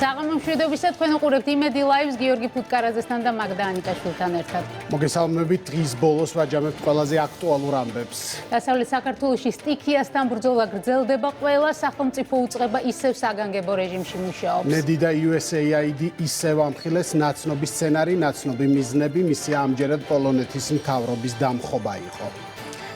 საღამომშვიდობისა თქვენ უყურებთ იმედი ლაივს გიორგი ფუტკარაძესთან და მაგდა ანიკაშვილთან ერთად. მოგესალმებით დღის ბოლოს ვაჯამებთ ყველაზე აქტუალურ ამბებს. დასავლეთ საქართველოში სტიქიასთან ბრძოლა გრძელდება, ყველა სახელმწიფო უწყება ისევ საგანგებო რეჟიმში მუშაობს. ნედი და USAID ისევ ამხილეს ნაცნობი სცენარი, ნაცნობი მიზნები, მისი ამჯერად პოლონეთის მთავრობის დამხობა იყო.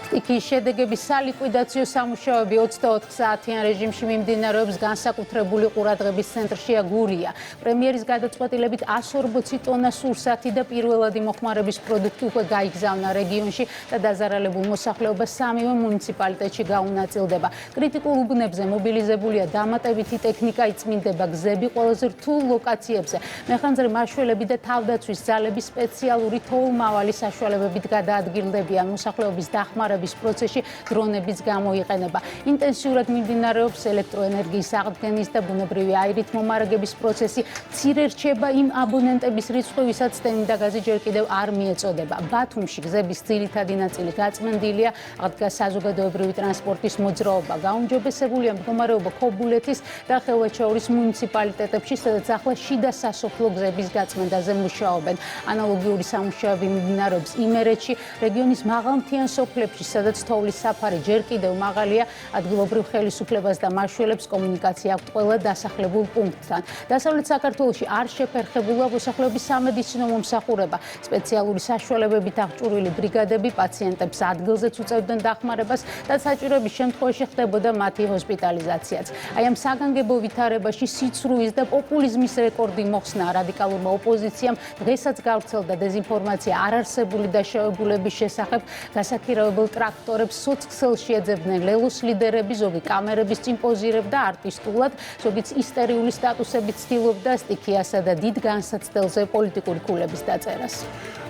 სტიქიის შედეგების სალიკვიდაციო სამუშაოები 24 საათიან რეჟიმში მიმდინარეობს, განსაკუთრებული ყურადღების ცენტრშია გურია. პრემიერის გადაწყვეტილებით 140 ტონა სურსათი და პირველადი მოხმარების პროდუქტი უკვე გაიგზავნა რეგიონში და დაზარალებულ მოსახლეობას სამივე მუნიციპალიტეტში გაუნაწილდება. კრიტიკულ უბნებზე მობილიზებულია დამატებითი ტექნიკა, იწმინდება გზები ყველაზე რთულ ლოკაციებზე. მეხანძრე მაშველები და თავდაცვის ძალები სპეციალური თოვლმავალი საშუალებებით გადაადგილდებიან. მოსახლეობის დახმარების პროცესში დრონების გამოიყენება. ინტენსიურად მიმდინარეობს ელექტროენერგიის აღდგენის და ბუნებრივი აირით მომარაგების პროცესი. მცირე რჩება იმ აბონენტების რიცხვი, ვისაც ტენი და გაზი ჯერ კიდევ არ მიეწოდება. ბათუმში გზების ძირითადი ნაწილი გაწმენდილია, აღდგა საზოგადოებრივი ტრანსპორტის მოძრაობა. გაუმჯობესებულია მდგომარეობა ქობულეთის და ხელვაჩაურის მუნიციპალიტეტებში, სადაც ახლა შიდა სასოფლო გზების გაწმენდაზე მუშაობენ. ანალოგიური სამუშაოები მიმდინარეობს იმერეთში, რეგიონის მაღალმთიან სოფლებში, სადაც თოვლის საფარი ჯერ კიდევ მაღალია, ადგილობრივ ხელისუფლებას და მაშველებს კომუნიკაცია აქვთ ყველა დასახლებულ პუნქტთან. დასავლეთ საქართველოში არ შეფერხებულა მოსახლეობის სამედიცინო მომსახურება. სპეციალური საშუალებებით აღჭურვილი ბრიგადები პაციენტებს ადგილზეც უწევდნენ დახმარებას და საჭიროების შემთხვევაში ხდებოდა მათი ჰოსპიტალიზაციაც. აი ამ საგანგებო ვითარებაში სიცრუის და პოპულიზმის რეკორდი მოხსნა. რადიკალურმა ოპოზიციამ დღესაც გავრცელდა დეზინფორმაცია არარსებული დაშავებულების შესახებ. გასაქირავებელ ტრაქტორებს სოციქსელში ეძებდნენ ლელოს ლიდერები, ზოგი კამერების წინ პოზირებდა არტისტულად, ზოგიც ისტერიული სტატუსებით ცდილობდა სტიქიასა და დიდ განსაცდელზე პოლიტიკური ქულების დაწერას.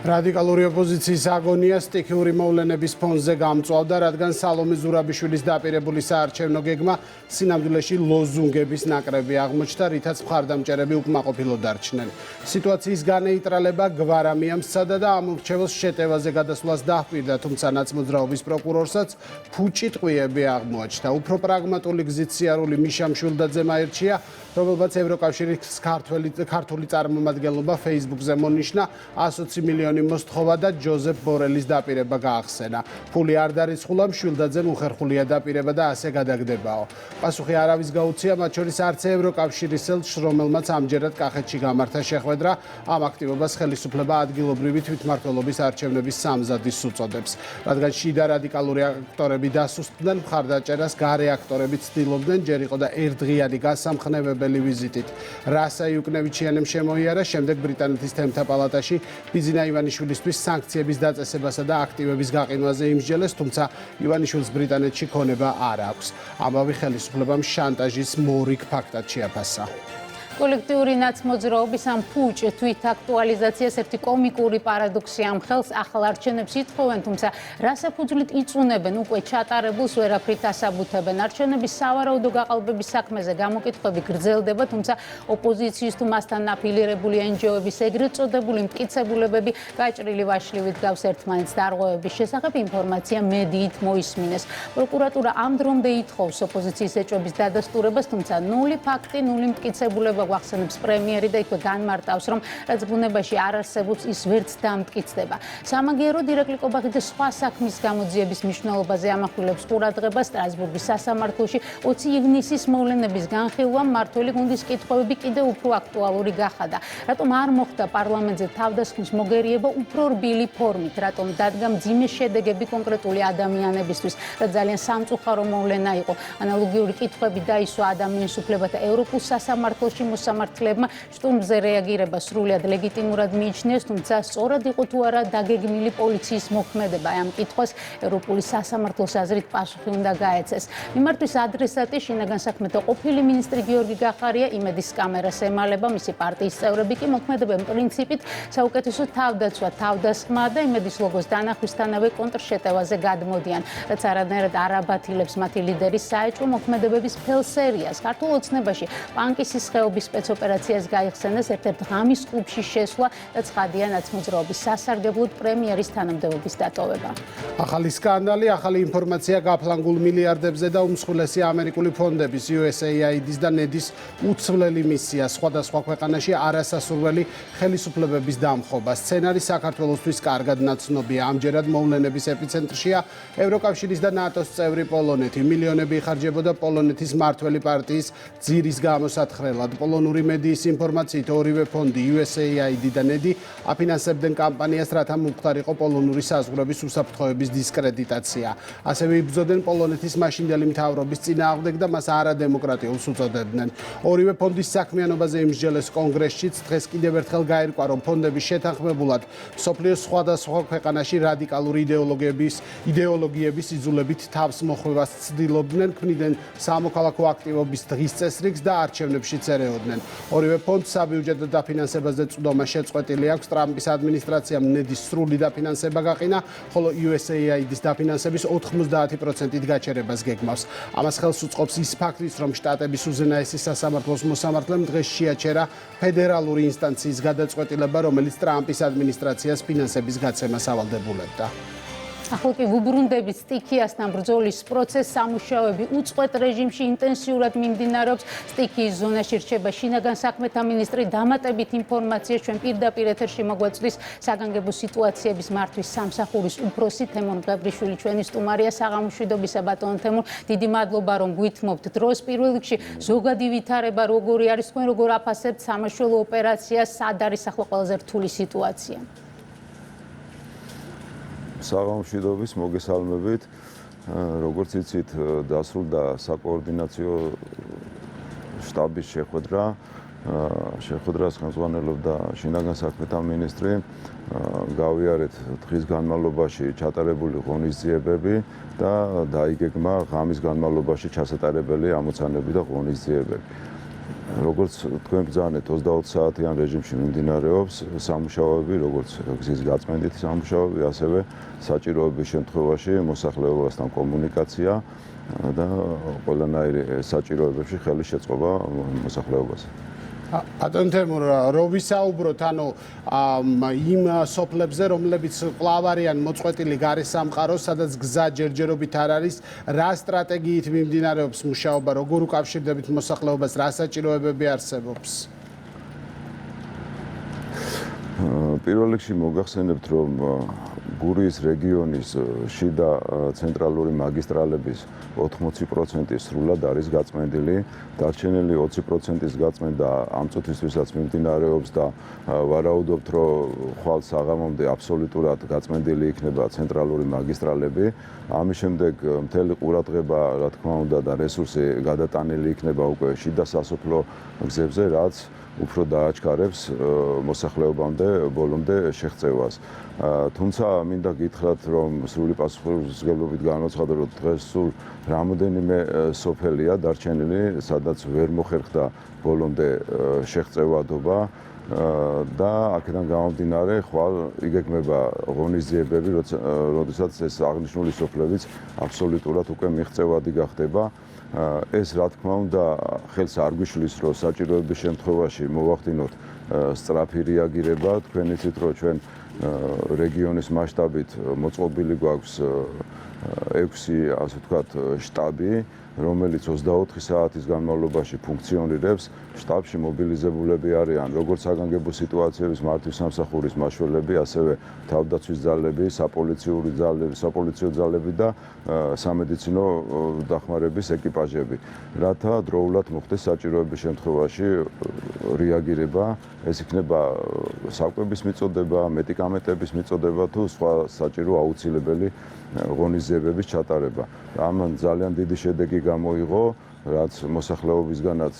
რადიკალური ოპოზიციის აგონია სტიქიური მოვლენების ფონზე გამწვავდა, რადგან სალომე ზურაბიშვილის დაპირებული საარჩევნო გეგმა სინამდვილეში ლოზუნგების ნაკრები აღმოჩნდა, რითაც მხარდამჭერები უკმაყოფილო დარჩნენ. სიტუაციის განეიტრალება გვარამია მსცადა და ამ ურჩეველს შეტევაზე გადასვლას დაჰყვირდა, თუმცა ნაცმოძრაობის პროკურორსაც ფუჭი ტყვიები აღმოაჩნდა. უფრო პრაგმატული გზით სიარული მიშა მშვილდაძემ აირჩია, რომელმაც ევროკავშირის ქართული წარმომადგენლობა Facebook-ზე მონიშნა 120 მილიონი მოსთხოვა და ჯოზეფ ბორელის დაპირება გაახსენა. ფული არ დარიცხულა, მშვილდაძემ უხერხულია დაპირება და ასე გადაგდებაო. პასუხი არავის გაუწია, მათ შორის არც ევროკავშირის ელჩს, რომელმაც ამჯერად კახეთში გამართა შეხვედრა. ამ აქტივობას ხელისუფლება ადგილობრივი თვითმმართველობის არჩევნების სამზადისს უწოდებს. რადგან შიდა რადიკალური აქტორები დასუსტდნენ, მხარდაჭერას გარე აქტორები ცდილობდნენ, ჯერ იყო და ერთდღიანი გასამხნევებელი ვიზიტით. რასა იუკნევიჩიანემ შემოიარა, შემდეგ ბრიტანეთის თემთა პალატაში ბიზინა ივანიშვილისთვის სანქციების დაწესებასა და აქტივების გაყინვაზე იმსჯელეს, თუმცა ივანიშვილს ბრიტანეთში ქონება არ აქვს. ამავე ხელისუფლებამ შანტაჟის მორიგ ფაქტად შეაფასა. კოლექტიური ნაცმოძრაობის ამ ფუჭ თვით აქტუალიზაციას ერთი კომიკური პარადოქსი ამხელს. ახალ არჩევნებს ითხოვენ, თუმცა რასაფუძვლით იწუნებენ უკვე ჩატარებულს, ვერაფრით ასაბუთებენ. არჩევნების სავარაუდო გაყალბების საქმეზე გამოკითხვები გრძელდება, თუმცა ოპოზიციის თუ მასთან აფილირებული NGO-ების ეგრეთ წოდებული მტკიცებულებები გაჭრილი ვაშლივით გავს ერთმანეთს დარღვევების შესახებ ინფორმაცია მედიით მოისმინეს. პროკურატურა ამ დრომდე ითხოვს ოპოზიციის ეჭვების დადასტურებას, თუმცა ნული ფაქტი, ნული მტკიცებულება გვახსენებს პრემიერი და იქვე განმარტავს, რომ რაც ბუნებაში არ არსებობს, ის ვერც დამტკიცდება. სამაგიეროდ ირაკლი კობახიძე სხვა საქმის გამოძიების მნიშვნელობაზე ამახვილებს ყურადღებას. სტრასბურგის სასამართლოში 20 ივნისის მოვლენების განხილვა მმართველი გუნდის კითხვები კიდევ უფრო აქტუალური გახადა. რატომ არ მოხდა პარლამენტზე თავდასხმის მოგერიება უფრო რბილი ფორმით? რატომ დადგა მძიმე შედეგები კონკრეტული ადამიანებისთვის? რაც ძალიან სამწუხარო მოვლენა იყო. ანალოგიური კითხვები დაისვა ადამიანის უფლებათა ევროპულ სასამართლოში მოსამართლებმა. შტურმზე რეაგირება სრულად ლეგიტიმურად მიიჩნიეს, თუმცა სწორად იყო თუ არა დაგეგმილი პოლიციის მოქმედება. ამ კითხვას ევროპული სასამართლოს აზრით პასუხი უნდა გაეცეს. მიმართვის ადრესატი შინაგან საქმეთა ყოფილი მინისტრი გიორგი გახარია იმედის კამერას ემალება, მისი პარტიის წევრები კი მოქმედებენ პრინციპით საუკეთესო თავდაცვა, თავდასხმა და იმედის ლოგოს დანახვისთანავე კონტრშეტევაზე გადმოდიან, რაც არანაირად არ აბათილებს მათი ლიდერის საეჭვო მოქმედებების მთელ სერიას. ქართულ ოცნებაში პანკისის ხეობის სპეცოპერაციას გაიხსენეს ერთ-ერთ ღამის კლუბში შესვლა და ცხადია ნაცმოძრაობის სასარგებლოდ პრემიერის თანამდებობის დატოვება. ახალი სკანდალი, ახალი ინფორმაცია გაფლანგულ მილიარდებზე და უმსხვილესი ამერიკული ფონდების USAID-ის და NED-ის უცვლელი მისია სხვადასხვა ქვეყანაში არასასურველი ხელისუფლებების დამხობა. სცენარი საქართველოსთვის კარგად ნაცნობია. ამჯერად მოვლენების ეპიცენტრშია ევროკავშირის და ნატოს წევრი პოლონეთი. მილიონები იხარჯებოდა პოლონეთის მმართველი პარტიის ძირის გამოსათხრელად. პოლონური მედიის ინფორმაციით ორივე ფონდი USAID და NED აფინანსებდნენ კამპანიას, რათა მომხდარიყო პოლონური საზღვრების უსაფრთხოების დისკრედიტაცია. ასევე იბრძოდნენ პოლონეთის მაშინდელი მთავრობის წინააღმდეგ და მას არადემოკრატიულს უწოდებდნენ. ორივე ფონდის საქმიანობაზე იმსჯელეს კონგრესშიც. დღეს კიდევ ერთხელ გაირკვა, რომ ფონდები შეთანხმებულად მსოფლიოს სხვადასხვა ქვეყანაში რადიკალური იდეოლოგიების იძულებით თავს მოხვევას ცდილობდნენ, ქმნიდნენ სამოქალაქო აქტივობის დღის წესრიგს და არჩევნებშიც ერეოდნენ. ორივე ფონდს საბიუჯეტო დაფინანსებაზე წვდომა შეწყვეტილი აქვს. ტრამპის ადმინისტრაციამ NED-ის სრული დაფინანსება გაყინა, ხოლო USAID-ის დაფინანსების 90%-ით გაჩერებას გეგმავს. ამას ხელს უწყობს ის ფაქტიც, რომ შტატების უზენაესი სასამართლოს მოსამართლემ დღეს შეაჩერა ფედერალური ინსტანციის გადაწყვეტილება, რომელიც ტრამპის ადმინისტრაციას ფინანსების გაცემას ავალდებულებდა. ახლა კი ვუბრუნდებით სტიქიასთან ბრძოლის პროცესს. სამუშაოები უწყვეტ რეჟიმში ინტენსიურად მიმდინარეობს. სტიქიის ზონაში რჩება შინაგან საქმეთა მინისტრი. დამატებით ინფორმაციას ჩვენ პირდაპირ ეთერში მოგვაწვდის საგანგებო სიტუაციების მართვის სამსახურის უფროსი თემურ მღებრიშვილი. ჩვენი სტუმარია. საღამოშვიდობისა ბატონო თემურ, დიდი მადლობა რომ გვითმობთ დროს. პირველ რიგში ზოგადი ვითარება როგორი არის, თქვენ როგორ აფასებთ სამაშველო ოპერაციას, სად არის ახლა ყველაზე რთული სიტუაცია? საღამოშვიდობის მოგესალმებით. როგორც იცით, დასრულდა საკოორდინაციო შტაბის შეხვედრას ხელმძღვანელობდა შინაგან საქმეთა მინისტრი. გავიარეთ დღის განმავლობაში ჩატარებული ღონისძიებები და დაიგეგმა ღამის განმავლობაში ჩასატარებელი ამოცანები და ღონისძიებები. როგორც თქვენ ბრძანეთ, 24 საათიან რეჟიმში მიმდინარეობს სამუშაოები, როგორც გზის გაწმენდითი სამუშაოები, ასევე საჭიროების შემთხვევაში მოსახლეობასთან კომუნიკაცია და ყველანაირი საჭიროებებში ხელის შეწყობა მოსახლეობას. ბატონ თემურ, რო ვისაუბროთ, იმ სოფლებზე, რომლებიც კვლავ არიან მოწყვეტილი გარესამყაროს, სადაც გზა ჯერჯერობით არ არის, რა სტრატეგიით მიმდინარეობს მუშაობა, როგორ უკავშირდებით მოსახლეობას, რა საჭიროებები არსებობს? პირველ რიგში მოგახსენებთ, რომ გურიის რეგიონის შიდა ცენტრალური მაგისტრალების 80% სრულად არის გაწმენდილი. დარჩენილი 20%-ის გაწმენდა ამ წუთისთვისაც მიმდინარეობს და ვარაუდობთ, რომ ხვალ საღამომდე აბსოლუტურად გაწმენდილი იქნება ცენტრალური მაგისტრალები. ამის შემდეგ მთელი ყურადღება, რა თქმა უნდა, და რესურსი გადატანილი იქნება უკვე შიდა სასოფლო გზებზე, რაც უფრო დააჩქარებს მოსახლეობამდე ბოლომდე შეღწევას. თუმცა მინდა გითხრათ, რომ სრული პასუხისმგებლობით განაცხადა, რომ დღეს სულ რამოდენიმე სოფელია დარჩენილი, სადაც ვერ მოხერხდა ბოლომდე შეღწევადობა და აქედან გამომდინარე ხვალ იგეგმება ღონისძიებები, როდესაც ეს აღნიშნული სოფლებიც აბსოლუტურად უკვე მიღწევადი გახდება. ეს რა თქმა უნდა ხელს არ გვიშლის, რომ საჭიროების შემთხვევაში მოვახდინოთ სწრაფი რეაგირება. თქვენ იცით, რომ ჩვენ რეგიონის მასშტაბით მოწყობილი გვაქვს 6, ასე ვთქვათ, შტაბი, რომელიც 24 საათის განმავლობაში ფუნქციონირებს. შტაბში მობილიზებულები არიან როგორც საგანგებო სიტუაციების მართვის სამსახურის მაშველები, ასევე თავდაცვის ძალები, საპოლიციო ძალები და სამედიცინო დახმარების ეკიპაჟები, რათა დროულად მოხდეს საჭიროების შემთხვევაში რეაგირება. ეს იქნება საკვების მიწოდება, მედიკამენტების მიწოდება თუ სხვა საჭირო აუცილებელი ღონისძიებების ჩატარება. ამან ძალიან დიდი შედეგი გამოიღო, რაც მოსახლეობისგანაც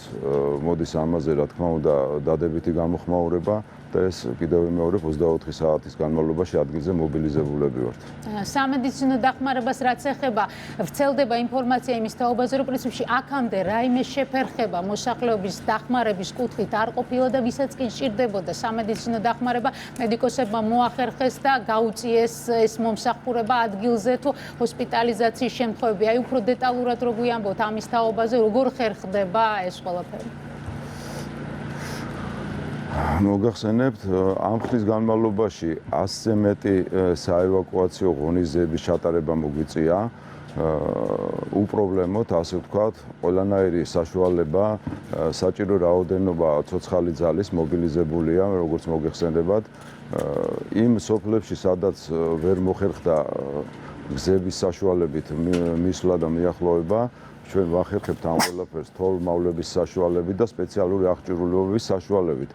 მოდის ამაზე, რა თქმა უნდა, დადებითი გამოხმაურება და ეს კიდევ მეორე 24 საათის განმავლობაში ადგილზე მობილიზებულები ვართ. სამედიცინო დახმარებას რაც ეხება, ვრცელდება ინფორმაცია იმის თაობაზე, რომ პრინციპში აქამდე რაიმე შეფერხება მოსახლეობის დახმარების კუთხით არ ყოფილა და ვისაც კი სჭირდებოდა სამედიცინო დახმარება, მედიკოსებმა მოახერხეს და გაუწიეს ეს მომსახურება ადგილზე თუ ჰოსპიტალიზაციის შემთხვევები. აი უფრო დეტალურად რო გვიამბოთ ამის თაობაზე, როგორ ხერხდება ეს ყველაფერი? მოგახსენებთ, ამ ხნის განმავლობაში 100-ზე მეტი საევაკუაციო ღონისძიების ჩატარება მოგვიწია. უპრობლემოდ, ასე ვთქვათ, ყველანაირი საშუალება, საჭირო რაოდენობა ცოცხალი ძალის მობილიზებულია, როგორც მოგეხსენებათ. იმ სოფლებში, სადაც ვერ მოხერხდა გზების საშუალებით მისვლა და მიახლოება, ჩვენ ვახერხებთ ამ ყველაფერს თოვლ-მავლების საშუალებით და სპეციალური აღჭურვილობების საშუალებით.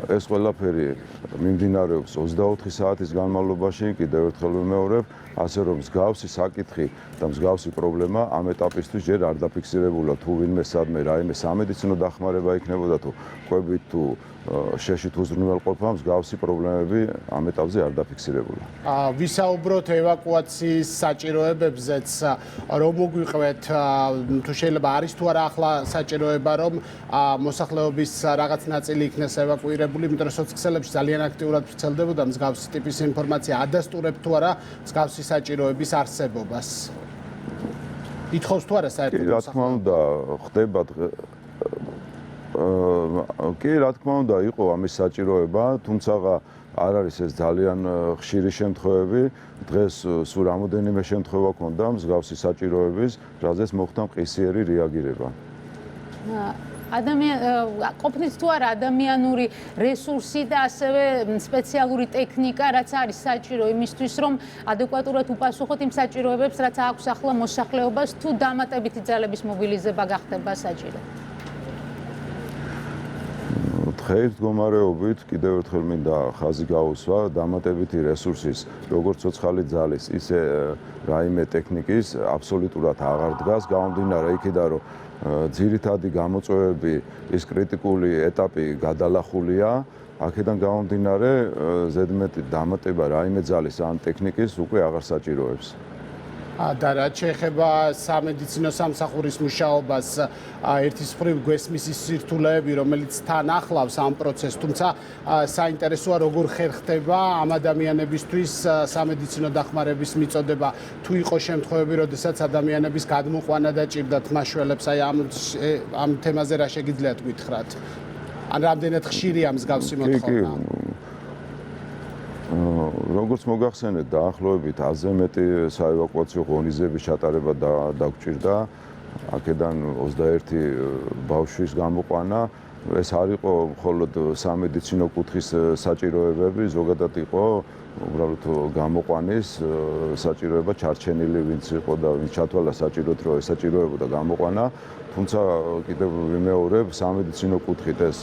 ეს ყველაფერი მიმდინარეობს 24 საათის განმავლობაში, კიდევ ერთხელ ვიმეორებ, ასე რომ მსგავსი საკითხი და მსგავსი პრობლემა ამ ეტაპისთვის ჯერ არ დაფიქსირებულა. თუ ვინმე სადმე რაიმე სამედიცინო დახმარება იქნებოდა თუ კვებით თუ შეშით უზრუნველყოფა, მსგავსი პრობლემები ამ ეტაპზე არ დაფიქსირებულა. ვისაუბროთ ევაკუაციის საჭიროებებზეც, რომ მოგვიყვეთ, თუ შეიძლება არის თუ არა ახლა საჭიროება, რომ მოსახლეობის რაღაც ნაწილი იქნეს ევაკუირებული, იმიტომ რომ სოციალებში ძალიან აქტიურად ვრცელდებოდა მსგავსი ტიპის ინფორმაცია, ადასტურებთ თუ არა მსგავსი საჭიროების არსებობას. ითხოვს თუ არა საერთოდ? რა თქმა უნდა, ხდება კი, რა თქმა უნდა, იყო ამის საჭიროება, თუმცა არ არის ეს ძალიან ხშირი შემთხვევები. დღეს სულ რამოდენიმე შემთხვევა ქონდა მსგავსი საჭიროების, რაზეც მოხდა მყისიერი რეაგირება. ყოფნით თუ არა ადამიანური რესურსი და ასევე სპეციალური ტექნიკა, რაც არის საჭირო იმისთვის, რომ ადეკვატურად უპასუხოთ იმ საჭიროებებს, რაც აქვს ახლა მოსახლეობას, თუ დამატებითი ძალების მობილიზება გახდება საჭირო. დღეის მდგომარეობით კიდევ ერთხელ მინდა ხაზი გაუსვა დამატებითი რესურსის, როგორც ცოცხალი ძალის, ისე რაიმე ტექნიკის აბსოლუტურად აღარ დგას, გამომდინარე იქიდან, რომ ძირითადი გამოწვევები, ის კრიტიკული ეტაპი გადალახულია, აქედან გამომდინარე ზედმეტი დამატება რაიმე ძალის ან ტექნიკის უკვე აღარ საჭიროებს. და რაც შეეხება სამედიცინო სამსახურის მუშაობას, ერთის მხრივ გვესმის ის სირთულეები, რომელიც თან ახლავს ამ პროცესს, თუმცა საინტერესოა როგორ ხერხდება ამ ადამიანებისთვის სამედიცინო დახმარების მიწოდება, თუ იყო შემთხვევები, როდესაც ადამიანების გადმოყვანა დაჭირდათ მაშველებს, აი ამ თემაზე რა შეგიძლიათ გითხრათ? ან რამდენად ხშირია მსგავსი მოთხოვნა? როგორც მოგახსენეთ, დაახლოებით 100-ზე მეტი საევაკუაციო ღონისძიების ჩატარება დაგჭირდა. აქედან 21 ბავშვის გამოყვანა. ეს არ იყო მხოლოდ სამედიცინო კუთხის საჭიროებები, ზოგადად იყო უბრალოდ გამოყვანის საჭიროება ჩარჩენილი, ვინც იყო და ვინც ჩათვალა საჭიროდ, რომ ეს საჭიროებოდა გამოყვანა. თუმცა კიდევ ვიმეორებ, სამედიცინო კუთხით ეს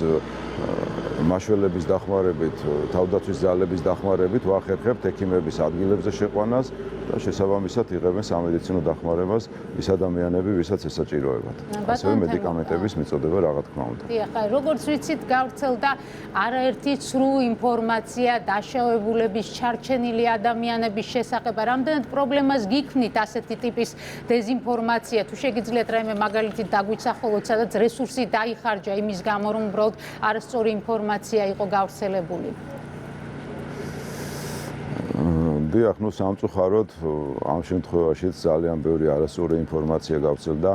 მაშველების დახმარებით, თავდაცვის ძალების დახმარებით ვახერხებთ ექიმების ადგილებზე შეყვანას და შესაბამისად იღებენ სამედიცინო დახმარებას ის ადამიანები, ვისაც ეს საჭიროებათ. ასევე მედიკამენტების მიწოდება რა თქმა უნდა. დიახ, როგორც ვიცით, გავრცელდა არაერთი ცრუ ინფორმაცია დაშავებულების, ჩარჩენილი ადამიანების შესახებ. რამდენად პრობლემას გიქმნით ასეთი ტიპის დეზინფორმაცია? თუ შეგიძლიათ რაიმე მაგალითი დაგვიცახულოთ, სადაც რესურსი დაიხარჯა იმის გამო, რომ უბრალოდ არასწორი ინფორმაცია იყო გავრცელებული. დიახ, ნუ სამწუხაროდ ამ შემთხვევაშიც ძალიან ბევრი არასწორი ინფორმაცია გავრცელდა.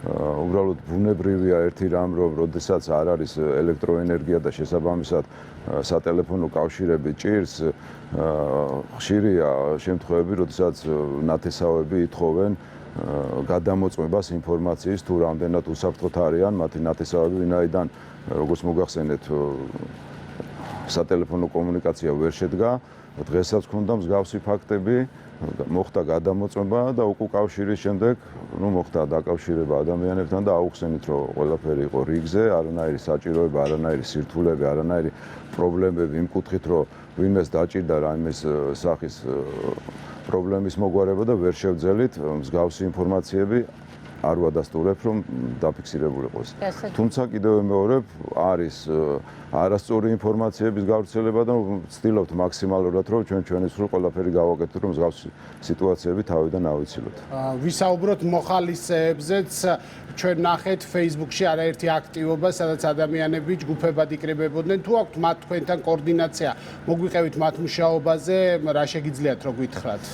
უბრალოდ ბუნებრივია ერთი რამ, რომ როდესაც არ არის ელექტროენერგია და შესაბამისად სატელეფონო კავშირები ჭირს, ხშირია შემთხვევები, როდესაც ნათესავები ითხოვენ გადამოწმებას ინფორმაციის, თუ რამდენად უსაფრთხოდ არიან მათი ნათესავები, ვინაიდან როგორც მოგახსენეთ, სატელეფონო კომუნიკაცია ვერ შედგა. დღესაც ქონდა მსგავსი ფაქტები, მოხდა გადამოწმება და უკავშირის შემდეგ, მოხდა დაკავშირება ადამიანებთან და აუხსენით, რომ ყველაფერი იყო რიგზე, არანაირი საჭიროება, არანაირი სირთულეები, არანაირი პრობლემები იმ კუთხით, რომ ვინმეს დაჭირდა რაიმეს სახის პრობლემის მოგვარება და ვერ შევძელით მსგავსი ინფორმაციები არ ვადასტურებ, რომ დაფიქსირებული იყოს. თუმცა კიდევ ვიმეორებ, არის არასწორი ინფორმაციების გავრცელება და ვცდილობთ მაქსიმალურად, რომ ჩვენი სრულ ყველაფერი გავაკეთოთ, რომ მსგავსი სიტუაციები თავიდან ავიცილოთ. ვისაუბროთ მოხალისეებზეც, ჩვენ ნახეთ Facebook-ში არაერთი აქტივობა, სადაც ადამიანები ჯგუფებად იკრიბებოდნენ. თუ აქვთ მათ თქვენთან კოორდინაცია, მოგვიყევით მათ მუშაობაზე, რა შეგიძლიათ რომ გითხრათ?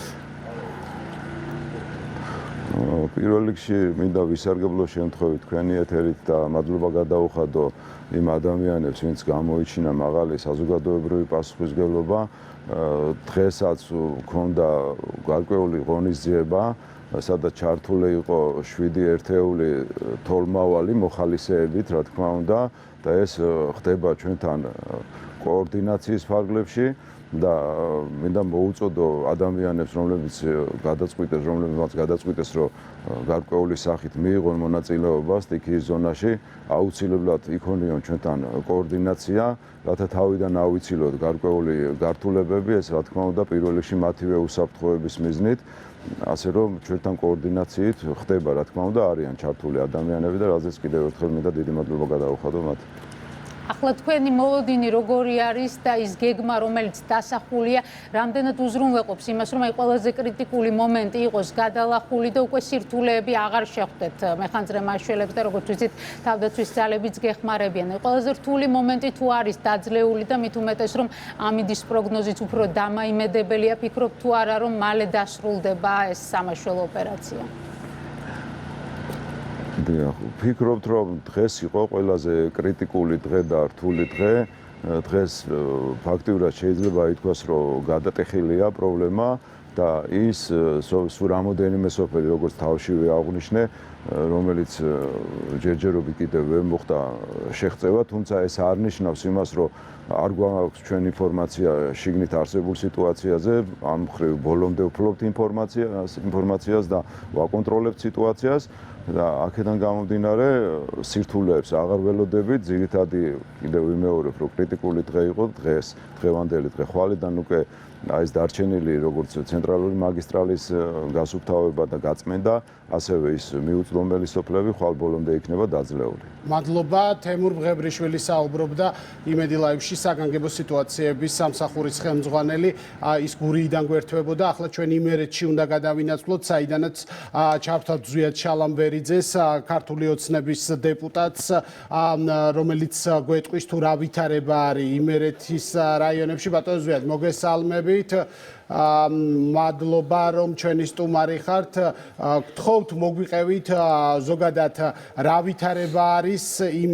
პირველ რიგში მინდა ვისარგებლო შემთხვევით თქვენი ეთერით და მადლობა გადაუხადო იმ ადამიანებს, ვინც გამოიჩინა მაღალი საზოგადოებრივი პასუხისმგებლობა, დღესაც ქონდა გარკვეული ღონისძიება, სადაც ჩართული იყო 7 ერთეული თოლმავალი მოხალისეებით, რა თქმა უნდა, და ეს ხდება ჩვენთან კოორდინაციის ფარგლებში და მინდა მოუწოდო ადამიანებს, რომლებიც გადაწყვიტეს, რომ გარკვეული სახით მიიღონ მონაწილეობა სტიქიის ზონაში, აუცილებლად იქონიონ ჩვენთან კოორდინაცია, რათა თავიდან ავიცილოთ გარკვეული გართულებები, ეს რა თქმა უნდა პირველ რიგში მათივე უსაფრთხოების მიზნით, ასე რომ ჩვენთან კოორდინაციით ხდება, რა თქმა უნდა, არიან ჩართული ადამიანები და რაზეც კიდევ ერთხელ მინდა დიდი მადლობა გადავუხადო მათ. ახლა თქვენი მოლოდინი როგორი არის და ის გეგმა, რომელიც დასახულია, რამდენად უზრუნველყოფს იმას, რომ აი ყველაზე კრიტიკული მომენტი იყოს გადალახული და უკვე სირთულეები აღარ შეხვდეთ მეხანძრე მაშველებს და როგორც ვიცით, თავდაცვის ძალებიც გეხმარებიან. აი ყველაზე რთული მომენტი თუ არის დაძლეული და მით უმეტეს, რომ ამინდის პროგნოზიც უფრო დამაიმედებელია, ფიქრობ თუ არა, რომ მალე დასრულდება ეს სამაშველო ოპერაცია. ფიქრობთ, რომ დღეს იყო ყველაზე კრიტიკული დღე და რთული დღე. დღეს ფაქტიურად შეიძლება ითქვას, რომ გადატეხილია პრობლემა და ის სულ რამოდენიმე სოფელი, როგორც თავშივე აღვნიშნე, რომელიც ჯერჯერობით კიდევ ვერ მოხდა შეღწევა, თუმცა ეს არ ნიშნავს იმას, რომ არ გვაქვს ჩვენ ინფორმაცია შიგნით არსებულ სიტუაციაზე, ამ მხრივ ბოლომდე ვფლობთ ინფორმაციას და ვაკონტროლებთ სიტუაციას და აქედან გამომდინარე სირთულეებს აღარ ველოდებით, ძირითადი კიდევ ვიმეორებ, რომ კრიტიკული დღე იყო დღევანდელი დღე ხვალიდან უკვე ეს დარჩენილი როგორც ცენტრალური მაგისტრალის გასუფთავება და გაწმენდა, ასევე ის მიუწვდომელი სოფლები ხვალ ბოლომდე იქნება დაძლეული. მადლობა, თემურ ბღებრიშვილი საუბრობდა იმედი ლაივში საგანგებო სიტუაციების სამსახურის ხელმძღვანელი, ის გურიიდან გვერდებოდა, ახლა ჩვენ იმერეთში უნდა გადავინაცვლოთ, საიდანაც ჩავთვალთ ზვიად შალამბერიძეს, ქართული ოცნების დეპუტატს, რომელიც გვეტყვის თუ რა ვითარება არის იმერეთის რაიონებში. ბატონო ზვიად, მოგესალმებით. მადლობა, რომ ჩვენი სტუმარი ხართ. გთხოვთ მოგვიყევით ზოგადად რა ვითარება არის იმ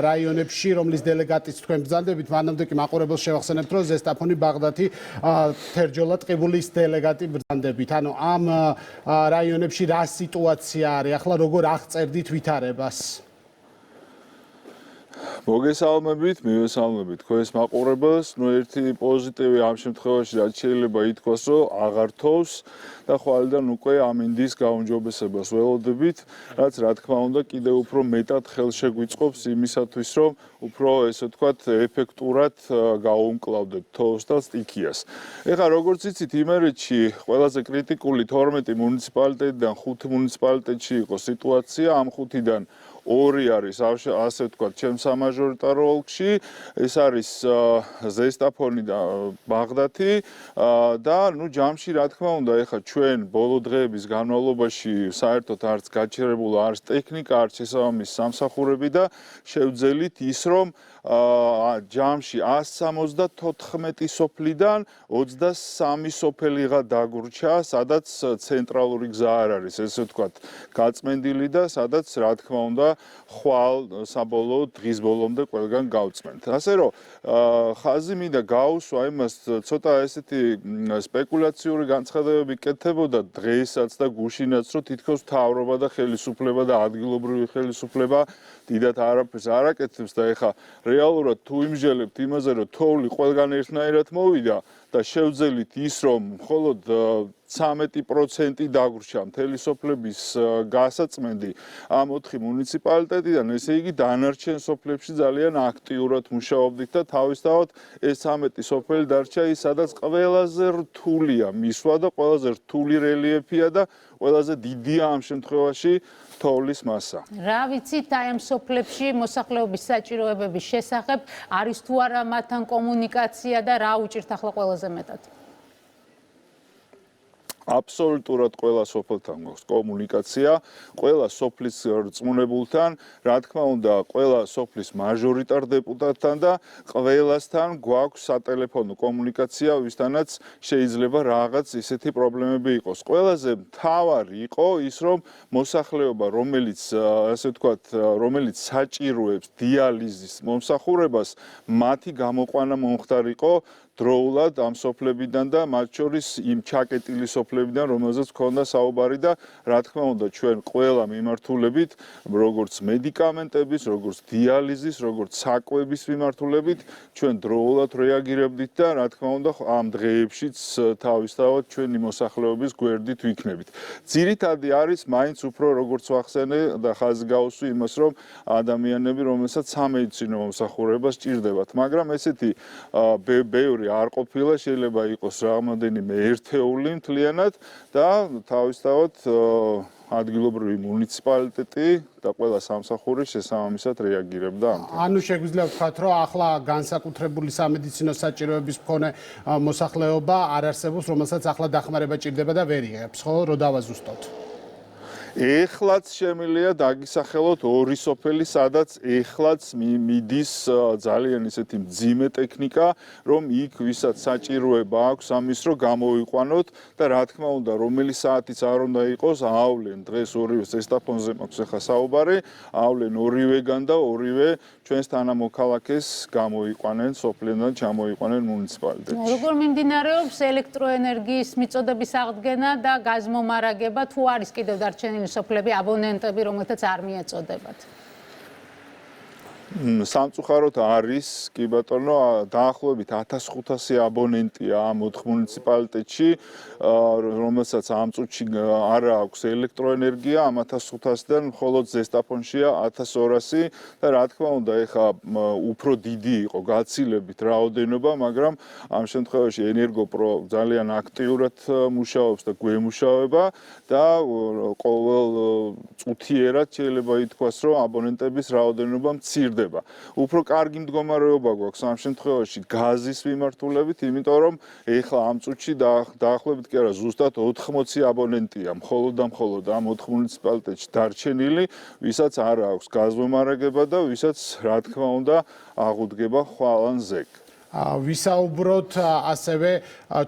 რაიონებში, რომლის დელეგატიც თქვენ ბრძანდებით. მანამდე კი მაყურებელს შევახსენებთ, რომ ზესტაფონი ბაღდათი თერჯოლა ტყიბულის დელეგატი ბრძანდებით. ანუ ამ რაიონებში რა სიტუაცია არის? ახლა როგორ აღწერდით ვითარებას? მოგესალმებით, მივესალმებით თქვენს მაყურებელს. ერთი პოზიტივი ამ შემთხვევაში რაც შეიძლება ითქვას, რომ აღართავს და ხვალიდან უკვე ამინდის გაუმჯობესებას ველოდებით, რაც რა თქმა უნდა კიდევ უფრო მეტად ხელშეგვიწყობს იმისათვის, რომ უფრო ესე ვთქვათ, ეფექტურად გაუმკლავდეთ თოვს და სტიქიას. ეხლა როგორც იცით, იმერეთში ყველაზე კრიტიკული 12 მუნიციპალიტეტიდან 5 მუნიციპალიტეტში იყო სიტუაცია, ამ 5-დან 2 არის ასე ვთქვათ, ჩემს სამაჟორიტარო ოლქში, ეს არის ზესტაფონი და ბაღდათი და ჯამში რა თქმა უნდა, ეხლა ჩვენ ბოლო დღეების განმავლობაში საერთოდ არც გაჩერებულ არის ტექნიკა, არც შესაბამისი სამსახურები და შევძელით ის, რომ ჯამში 174 სოფლიდან 23 სოფელიღა დაგვრჩა, სადაც ცენტრალური გზა არ არის, ესე ვთქვათ, გაწმენდილი და სადაც რა თქმა უნდა ხვალ საბოლოოდ დღის ბოლომდე ყველგან გავწმენთ. ასე რომ ხაზი მინდა გაუსვა იმას, ცოტა ესეთი სპეკულაციური განცხადებები კეთდებოდა დღესაც და გუშინაც, რომ თითქოს მთავრობა და ხელისუფლება და ადგილობრივი ხელისუფლება დიდად არაფერს არ აკეთებს და ეხა რეალურად თუ იმჟელებთ იმაზე, რომ თოვლი ყველგან ერთნაირად მოვიდა და შევძელით ის, რომ მხოლოდ 13% დაგვრჩა მთელი სოფლების გასაწმენდი ამ 4 მუნიციპალიტეტიდან, ესე იგი დანარჩენ სოფლებში ძალიან აქტიურად მუშაობდით და თავისთავად ეს 13 სოფელი დარჩა ის, სადაც ყველაზე რთულია მისვლა და ყველაზე რთული რელიეფია და ყველაზე დიდია ამ შემთხვევაში თოვლის მასა. რა ვიცით აი ამ სოფლებში მოსახლეობის საჭიროებების შესახებ, არის თუ არა მათთან კომუნიკაცია და რა უჭირთ ახლა ყველაზე მეტად? აბსოლუტურად ყველა სოფელთან გვაქვს კომუნიკაცია, ყველა სოფლის რწმუნებულთან, რა თქმა უნდა, ყველა სოფლის მაჟორიტარ დეპუტატთან და ყველასთან გვაქვს სატელეფონო კომუნიკაცია, ვისთანაც შეიძლება რაღაც ისეთი პრობლემები იყოს. ყველაზე მთავარი იყო ის, რომ მოსახლეობა, რომელიც ასე ვთქვათ, რომელიც საჭიროებს დიალიზის მომსახურებას, მათი გამოყვანა მომხდარიყო დროულად ამ სოფლებიდან და მათ შორის იმ ჩაკეტილი სოფლებიდან, რომელზეც ქონდა საუბარი და რა თქმა უნდა, ჩვენ ყველა მიმართულებით, როგორც მედიკამენტების, როგორც დიალიზის, როგორც საკვების მიმართულებით, ჩვენ დროულად რეაგირებდით და რა თქმა უნდა, ამ დღეებშიც თავისთავად ჩვენი მოსახლეობის გვერდით ვიქნებით. ძირითადი არის მაინც უფრო როგორც ვახსენე და ხაზი გავუსვი იმას, რომ ადამიანები, რომელსაც სამედიცინო მომსახურება სჭირდებათ, მაგრამ ესეთი ბევრი არ ყოფილა, შეიძლება იყოს რამოდენიმე ერთეული მთლიანად და თავისთავად ადგილობრივი მუნიციპალიტეტი და ყველა სამსახური შესაბამისად რეაგირებდა ამ თემას. ანუ შეგვიძლია ვთქვათ, რომ ახლა განსაკუთრებული სამედიცინო საჭიროების მქონე მოსახლეობა არ არსებობს, რომელსაც ახლა დახმარება ჭირდება და ვერ იღებს, ხო? რო დავაზუსტოთ. ეხლაც შემიძლია დაგისახელოთ ორი სოფელი, სადაც ეხლაც მიდის ძალიან ისეთი მძიმე ტექნიკა, რომ იქ ვისაც საჭიროება აქვს ამის, რომ გამოვიყვანოთ და რა თქმა უნდა, რომელი საათიც არ უნდა იყოს, აავლენ დღეს ორივე ზესტაფონზე მაქვს ახლა საუბარი, აავლენ ორივეგან და ორივე ჩვენს თანამოქალაქეს გამოვიყვანენ სოფლიდან, ჩამოიყვანენ მუნიციპალიტეტში. როგორ მიმდინარეობს ელექტროენერგიის მიწოდების აღდგენა და გაზმომარაგება, თუ არის კიდევ დარჩენილი სოფლები, აბონენტები, რომელთაც არ მიეწოდებათ? სამწუხაროდ არის, კი ბატონო, დაახლოებით 1500 აბონენტია ამ 4 მუნიციპალიტეტში, რომელსაც ამ წუთში არ აქვს ელექტროენერგია, ამ 1500-დან მხოლოდ ზესტაფონშია 1200 და რა თქმა უნდა, ეხა უფრო დიდი იყო გაცილებით რაოდენობა, მაგრამ ამ შემთხვევაში ენერგოპრო ძალიან აქტიურად მუშაობს და გვემუშავება და ყოველ წუთიერად შეიძლება ითქვას, რომ აბონენტების რაოდენობა მცირდება. უფრო კარგი მდგომარეობა გვაქვს ამ შემთხვევაში გაზის მიმართულებით, იმიტომ რომ ეხლა ამ წუთში დაახლოებით კი არა, ზუსტად 80 აბონენტია მხოლოდ და მხოლოდ ამ 4 მუნიციპალიტეტში დარჩენილი, ვისაც არ აქვს გაზმომარაგება და ვისაც რა თქმა უნდა აღუდგება ხვალან ზეგ. ვისაუბროთ ასევე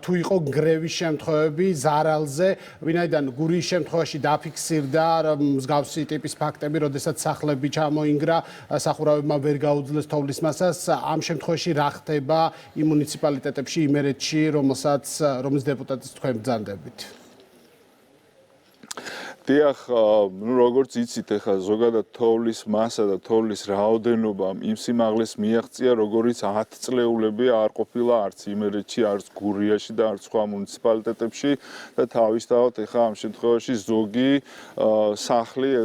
თუ იყო გრევის შემთხვევები ზარალზე, ვინაიდან გურიის შემთხვევაში დაფიქსირდა მსგავსი ტიპის ფაქტები, როდესაც სახლები ჩამოინგრა, სახურავებმა ვერ გაუძლეს თოვლის მასას, ამ შემთხვევაში რა ხდება იმ მუნიციპალიტეტებში, იმერეთში, რომლის დეპუტატის თქვენ ბრძანდებით? დიახ, როგორც იცით, ეხლა ზოგადად თოვლის მასა და თოვლის რაოდენობა იმ სიმაღლეს მიაღწია, როგორიც 10 წლეულები არ ყოფილა არც იმერეთში, არც გურიაში და არც სხვა მუნიციპალიტეტებში და თავისთავად ეხლა ამ შემთხვევაში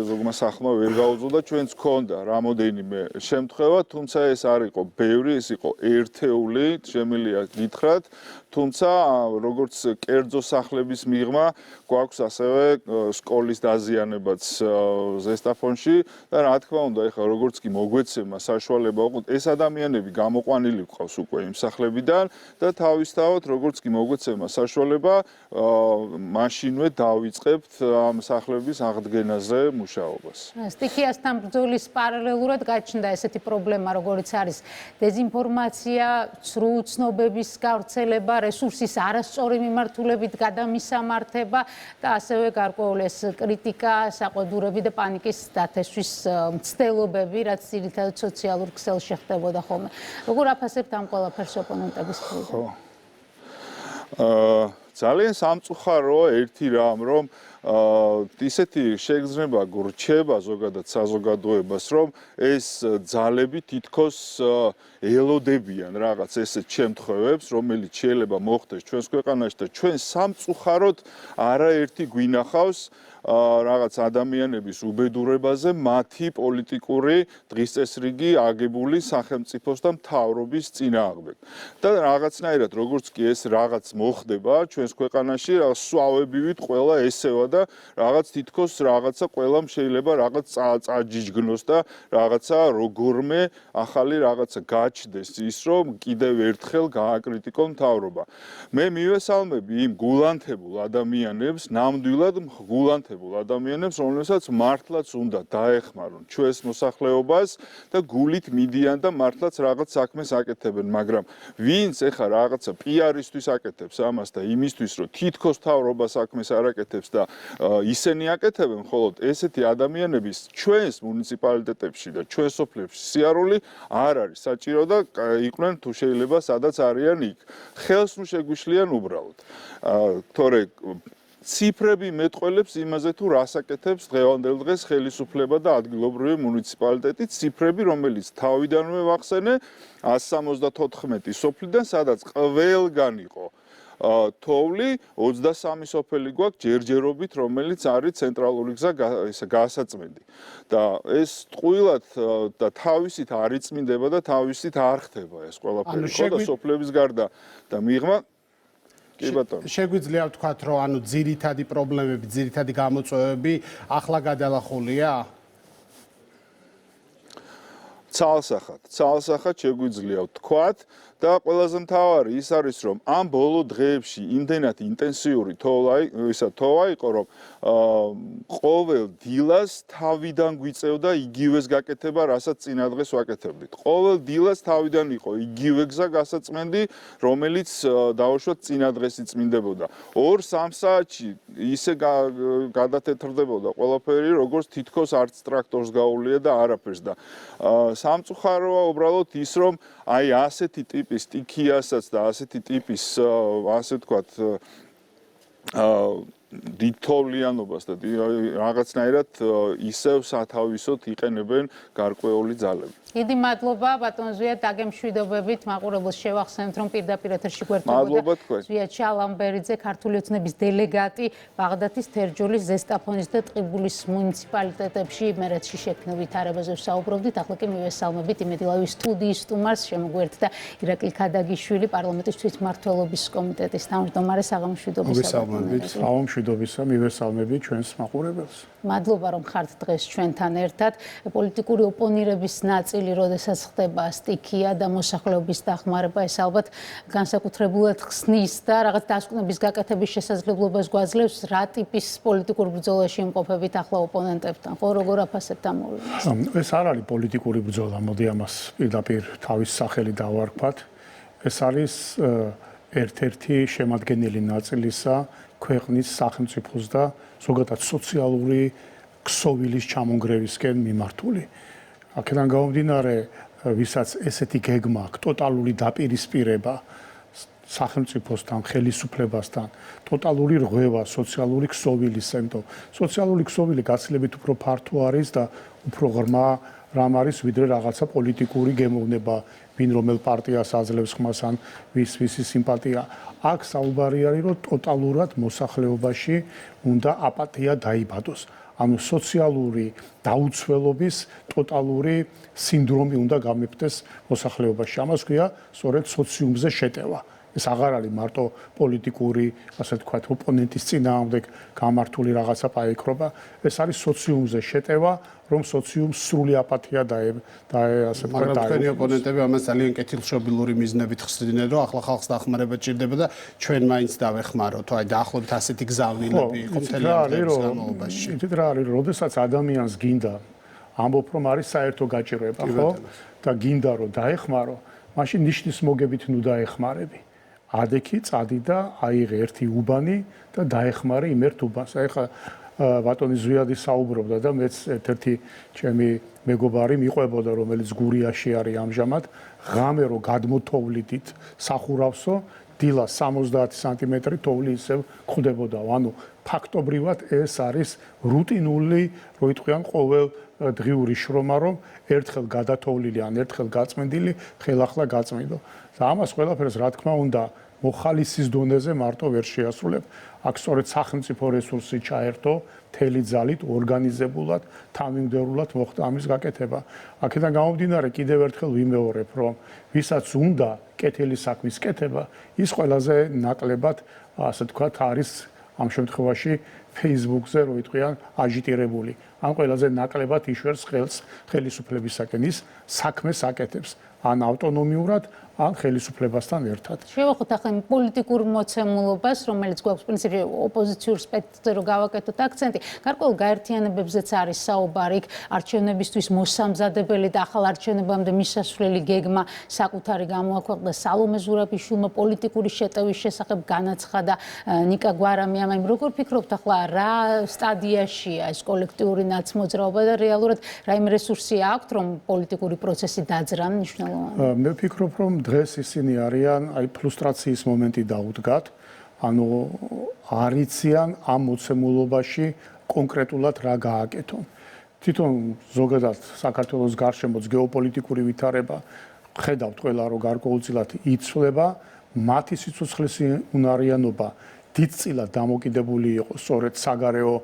ზოგმა სახლმა ვერ გაუძლო და ჩვენც გქონდა რამოდენიმე შემთხვევა, თუმცა ეს არ იყო ბევრი, ეს იყო ერთეული, შემიძლია გითხრათ, თუმცა როგორც კერძო სახლების მიღმა გვაქვს ასევე სკოლის დაზიანებაც ზესტაფონში და რა თქმა უნდა, ეხლა როგორც კი მოგვეცემა საშუალება უყოთ, ეს ადამიანები გამოყვანილი გვყავს უკვე იმ სახლებიდან და თავისთავად როგორც კი მოგვეცემა საშუალება, მაშინვე დავიწყებთ ამ სახლების აღდგენაზე მუშაობას. სტიქიასთან ბრძოლის პარალელურად გაჩნდა ესეთი პრობლემა, როგორიც არის დეზინფორმაცია, ცრუ ცნობების გავრცელება, რესურსის არასწორი მიმართულებით გადამისამართება და ასევე გარკვეული ეს კრიტიკა, საყვედურები და პანიკის დათესვის მცდელობები, რაც ძირითადად სოციალურ ქსელში ხდებოდა ხოლმე. როგორ აფასებთ ამ ყველაფერს ოპონენტების მხრიდან? ძალიან სამწუხაროა ერთი რამ, რომ ისეთი შეგრძნება გრჩება ზოგადად საზოგადოებას, რომ ეს ძალები თითქოს ელოდებიან რაღაც ესეთ შემთხვევებს, რომელიც შეიძლება მოხდეს ჩვენს ქვეყანაში და ჩვენ სამწუხაროდ არაერთი გვინახავს რაღაც ადამიანების უბედურებაზე მათი პოლიტიკური დღის წესრიგი აგებული სახელმწიფოს და მთავრობის წინააღმდეგ. და რაღაცნაირად როგორც კი ეს რაღაც მოხდება ჩვენს ქვეყანაში, სვავებივით ყველა ესევა და რაღაც თითქოს რაღაცა ყველამ შეიძლება რაღაც წაჯიჯგნოს და რაღაცა როგორმე ახალი რაღაცა გაჩნდეს ის რომ კიდევ ერთხელ გააკრიტიკონ მთავრობა. მე მივესალმები იმ გულანთებულ ადამიანებს, ნამდვილად გულანთებულ ადამიანებს, რომლებსაც მართლაც უნდა დაეხმარონ ჩვენს მოსახლეობას და გულით მიდიან და მართლაც რაღაც საქმეს აკეთებენ, მაგრამ ვინც ეხა რაღაცა პიარისთვის აკეთებს ამას და იმისთვის რომ თითქოს მთავრობა საქმეს არ აკეთებს და ისინი აკეთებენ, ხოლო ესეთი ადამიანების ჩვენს მუნიციპალიტეტებში და ჩვენს სოფლებში სიარული არ არის საჭირო და იყვნენ თუ შეიძლება სადაც არიან იქ. ხელს ნუ შეგვიშლიან უბრალოდ. თორე ციფრები მეტყველებს იმაზე თუ რას აკეთებს დღევანდელ დღეს ხელისუფლება და ადგილობრივი მუნიციპალიტეტი, ციფრები რომელიც თავიდანვე ვახსენე 174 სოფლიდან სადაც ყველგან იყო თოვლი 23 სოფელი გვაქვს ჯერჯერობით რომელიც არის ცენტრალური გზა გასაწმენდი და ეს ტყუილად და თავისით არ იწმინდება და თავისით არ ხდება ეს ყველაფერი ხო და სოფლების გარდა და მიღმა კი ბატონო შეგვიძლია ვთქვათ რომ ანუ ძირითადი პრობლემები ძირითადი გამოწვევები ახლა გადალახულია ცალსახად შეგვიძლია ვთქვათ და ყველაზე მთავარი ის არის რომ ამ ბოლო დღეებში იმდენად ინტენსიური თოვა იყო რომ ყოველ დილას თავიდან გვიწევდა იგივეს გაკეთება რასაც წინა დღეს ვაკეთებდით ყოველ დილას თავიდან იყო იგივე გზა გასაწმენდი რომელიც დაუშვათ წინა დღეს იწმინდებოდა 2-3 საათში ისე გადათეთრდებოდა ყველაფერი როგორც თითქოს არც ტრაქტორს გაუვლია და არაფერს და სამწუხაროა უბრალოდ ის რომ აი ასეთი ტიპის სტიქიასაც და ასეთი ტიპის ასე ვთქვათ დითოვლიანობას და რაღაცნაირად ისევ სათავისოდ იყენებენ გარკვეული ძალები. დიდი მადლობა ბატონ ზვიად დაგემშვიდობებით მაყურებელს შევახსენებთ რომ პირდაპირ ეთერში გვერდებოდა ზვიად შალამბერიძე ქართული ოცნების დელეგატი ბაღდათის თერჯოლის ზესტაფონის და ტყიბულის მუნიციპალიტეტებში მერეთში შექმნილ ვითარებაზე ვსაუბრობდით ახლა კი მივესალმებით იმედილავის სტუდიის სტუმარს შემოგვიერთდა ირაკლი ქადაგიშვილი პარლამენტის თვითმმართველობის კომიტეტის თავმჯდომარე საღამოშვიდობისა მივესალმებით ჩვენს მაყურებელს მადლობა რომ ხართ დღეს ჩვენთან ერთად პოლიტიკური ოპონირების ნაწილი როდესაც ხდება სტიქია და მოსახლეობის დახმარება ეს ალბათ განსაკუთრებულად ხსნის და რაღაც დასკვნების გაკეთების შესაძლებლობას გვაძლევს რა ტიპის პოლიტიკურ ბრძოლაში იმყოფებით ახლა ოპონენტებთან ხო როგორ აფასებთ ამ მოვლენას ეს არ არის პოლიტიკური ბრძოლა მოდი ამას პირდაპირ თავის სახელი დავარქვათ ეს არის ერთ-ერთი შემადგენელი ნაწილისა ქვეყნის სახელმწიფოს და ზოგადად სოციალური ქსოვილის ჩამონგრევისკენ მიმართული აქედან გამომდინარე, ვისაც ესეთი გეგმა აქვს, ტოტალური დაპირისპირება სახელმწიფოსთან, ხელისუფლებასთან, ტოტალური რღვევა, სოციალური ქსოვილის სექტორ. სოციალური ქსოვილი გაცილებით უფრო ფართო არის და უფრო ღრმა რამ არის, ვიდრე რაღაცა პოლიტიკური გემოვნება, ვინ რომელ პარტიას აძლევს ხმას ან ვისი სიმპათია. აქ საუბარი არის, რომ ტოტალურად მოსახლეობაში უნდა აპათია დაიბადოს. ანუ სოციალური დაუცველობის ტოტალური სინდრომი უნდა გამეფდეს მოსახლეობაში. ამას ქვია სწორედ სოციუმზე შეტევა. ეს აღარ არის მარტო პოლიტიკური, ასე ვთქვათ, ოპონენტის წინააღმდეგ გამართული რაღაცა პაიკრობა. ეს არის სოციუმზე შეტევა, რომ სოციუმს სრული აპათია ასე ვთქვათ, მაგრამ თქვენი ოპონენტები ამას ძალიან კეთილშობილური მიზნებით ხსნიდნენ, რომ ახლა ხალხს დახმარება ჭირდება და ჩვენ მაინც დავეხმაროთ. აი დაახლოებით ასეთი გზავნილები იყო მთელი ამის განმავლობაში. ითით რა არის, როდესაც ადამიანს გინდა ამბობ რომ არის საერთო გაჭირვება, ხო? და გინდა რომ დაეხმარო, მაშინ ნიშნის მოგებით ნუ დაეხმარები. ადექი წადი და აიღე ერთი უბანი და დაეხმარე იმ ერთ უბანს. აი ხა ბატონი ზვიადი საუბრობდა და მეც ერთ-ერთი ჩემი მეგობარი მიყვებოდა რომელიც გურიაში არის ამჟამად ღამე რო გადმოთოვლით სახურავსო დილა 70 სანტიმეტრი თოვლი ისევ ხვდებოდა. ანუ ფაქტობრივად ეს არის რუტინული რო იტყვიან ყოველ დღიური შრომა რომ ერთხელ გადათოვლილი ან ერთხელ გაწმენდილი ხელახლა გაწმენდო. და ამას ყველაფერს რა თქმა უნდა მოხალისის დონეზე მარტო ვერ შეასრულებ. აქ სწორედ სახელმწიფო რესურსი ჩაერთო, მთელი ძალით, ორგანიზებულად, თანმიმდევრულად მოხდა ამის გაკეთება. აქედან გამომდინარე კიდევ ერთხელ ვიმეორებ, რომ ვისაც უნდა კეთილი საქმის კეთება, ის ყველაზე ნაკლებად, ასე თქვათ, არის ამ შემთხვევაში Facebook-ზე რო იტყვიან აჟიტირებული. ან ყველაზე ნაკლებად იშვერს ხელს ხელისუფლებისაკენ ის საქმეს აკეთებს, ან ავტონომიურად, ან ხელისუფლებასთან ერთად. შევახოთ ახლა პოლიტიკურ მოცემულობას, რომელიც გვაქვს პრინციპში ოპოზიციურ სპექტრზე რო გავაკეთოთ აქცენტი, გარკვეულ გაერთიანებებზეც არის საუბარი, არჩევნებისთვის მოსამზადებელი და ახალ არჩევნებამდე მისასვლელი გეგმა საკუთარი გამოაქვეყნა სალომე ზურაბიშვილმა პოლიტიკური შეტევის შესახებ განაცხადა ნიკა გვარამიამ. როგორ ფიქრობთ ახლა რა სტადიაშია ეს კოლექტიური ნაცმოძრაობა და რეალურად რაიმე რესურსი აქვთ, რომ პოლიტიკური პროცესი დაძრან მნიშვნელოვანი? მე ვფიქრობ, რომ დღეს ისინი არიან აი ფრუსტრაციის მომენტი დაუდგათ, ანუ არიციან ამ მოცემულობაში კონკრეტულად რა გააკეთონ. თვითონ ზოგადად საქართველოს გარშემოც გეოპოლიტიკური ვითარება ხედავთ ყველა რომ გარკვეულწილად იცვლება, მათი სიცოცხლის უნარიანობა დიდწილად დამოკიდებული იყო სწორედ საგარეო,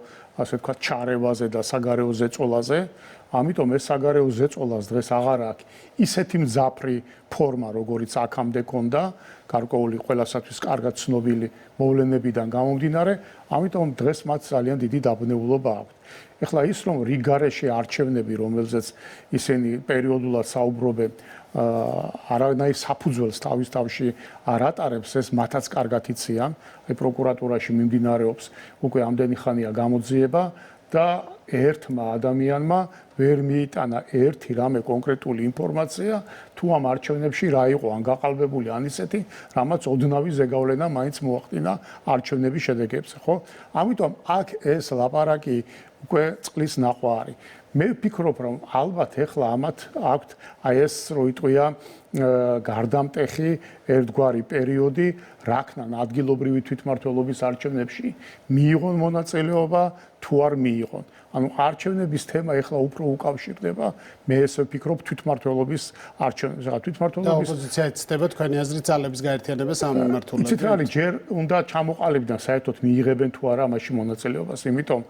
ასე ვთქვათ, ჩარევაზე და საგარეო ზეწოლაზე. ამიტომ ეს საგარეო ზეწოლას დღეს აღარ აქვს ისეთი მძაფრი ფორმა, როგორიც აქამდე ქონდა, გარკვეული ყველასათვის კარგად ცნობილი მოვლენებიდან გამომდინარე, ამიტომ დღეს მათ ძალიან დიდი დაბნეულობა აქვთ. ეხლა ის რომ რიგარეში არჩევნები, რომელზეც ისინი პერიოდულად საუბრობენ, არანაირ საფუძველს თავის თავში არ ატარებს, ეს მათაც კარგად იციან, აი პროკურატურაში მიმდინარეობს უკვე ამდენი ხანია გამოძიება და ერთმა ადამიანმა ვერ მიიტანა ერთი რამე კონკრეტული ინფორმაცია თუ ამ არჩევნებში რა იყო ან გაყალბებული ან ისეთი, რამაც ოდნავი ზეგავლენა მაინც მოახდინა არჩევნების შედეგებზე, ხო? ამიტომ აქ ეს ლაპარაკი უკვე წყლის ნაყვარი. მე ვფიქრობ, რომ ალბათ ეხლა ამათ აქვთ აი ეს რო იტყვია გარდამტეხი ერთგვარი პერიოდი, რაქნან ადგილობრივი თვითმმართველობის არჩევნებში მიიღონ მონაწილეობა თუ არ მიიღონ. ანუ არჩევნების თემა ეხლა უფრო უკავშირდება, მე ესე ვფიქრობ თვითმმართველობის არჩევნებს. თვითმმართველობის და ოპოზიცია იცდება თქვენი აზრით ძალების გაერთიანებას ამ მიმართულებით. იცით რა არის, ჯერ უნდა ჩამოყალიბდნენ საერთოდ მიიღებენ თუ არა ამაში მონაწილეობას, იმიტომ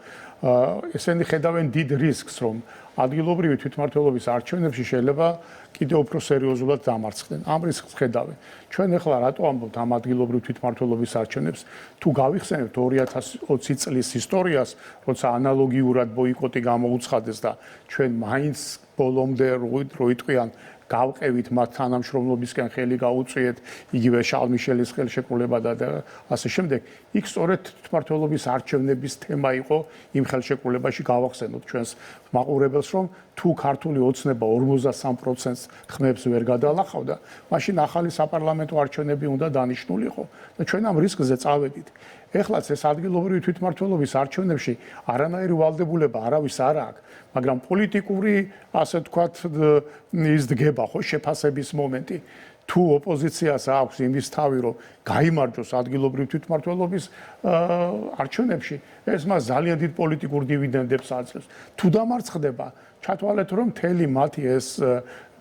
ესენი ხედავენ დიდ რისკს, რომ ადგილობრივი თვითმმართველობის არჩევნებში შეიძლება კიდევ უფრო სერიოზულად დამარცხდნენ. ამ რისკს ხედავენ. ჩვენ ახლა რატო ამბობთ ამ ადგილობრივ თვითმმართველობის არჩევნებს? თუ გავიხსენებთ 2020 წლის ისტორიას, როცა ანალოგიურად ბოიკოტი გამოუცხადეს და ჩვენ მაინც ბოლომდე რო იტყვიან გავყევით მათ თანამშრომლობისკენ ხელი გაუწვიეთ, იგივე შალმიშელის ხელშეკრულება და ასე შემდეგ. იქ სწორედ თვითმმართველობის არჩევნების თემა იყო იმ ხელშეკრულებაში გავახსენოთ ჩვენს მაყურებელს, რომ თუ ქართული ოცნება 53%-ს ხმებს ვერ გადალახავდა, მაშინ ახალი საპარლამენტო არჩევნები უნდა დანიშნულიყო და ჩვენ ამ რისკზე წავედით. ეხლაც ეს ადგილობრივი თვითმმართველობის არჩევნებში არანაირი ვალდებულება არავის არ აქვს, მაგრამ პოლიტიკური, ასე ვთქვათ, ის დგება ხო შეფასების მომენტი. თუ ოპოზიციას აქვს იმის თავი, რომ გაიმარჯვოს ადგილობრივ თვითმმართველობის არჩევნებში, ეს მას ძალიან დიდ პოლიტიკურ დივიდენდებს აძლევს. თუ დამარცხდება, ჩათვალეთ, რომ მთელი მათი ეს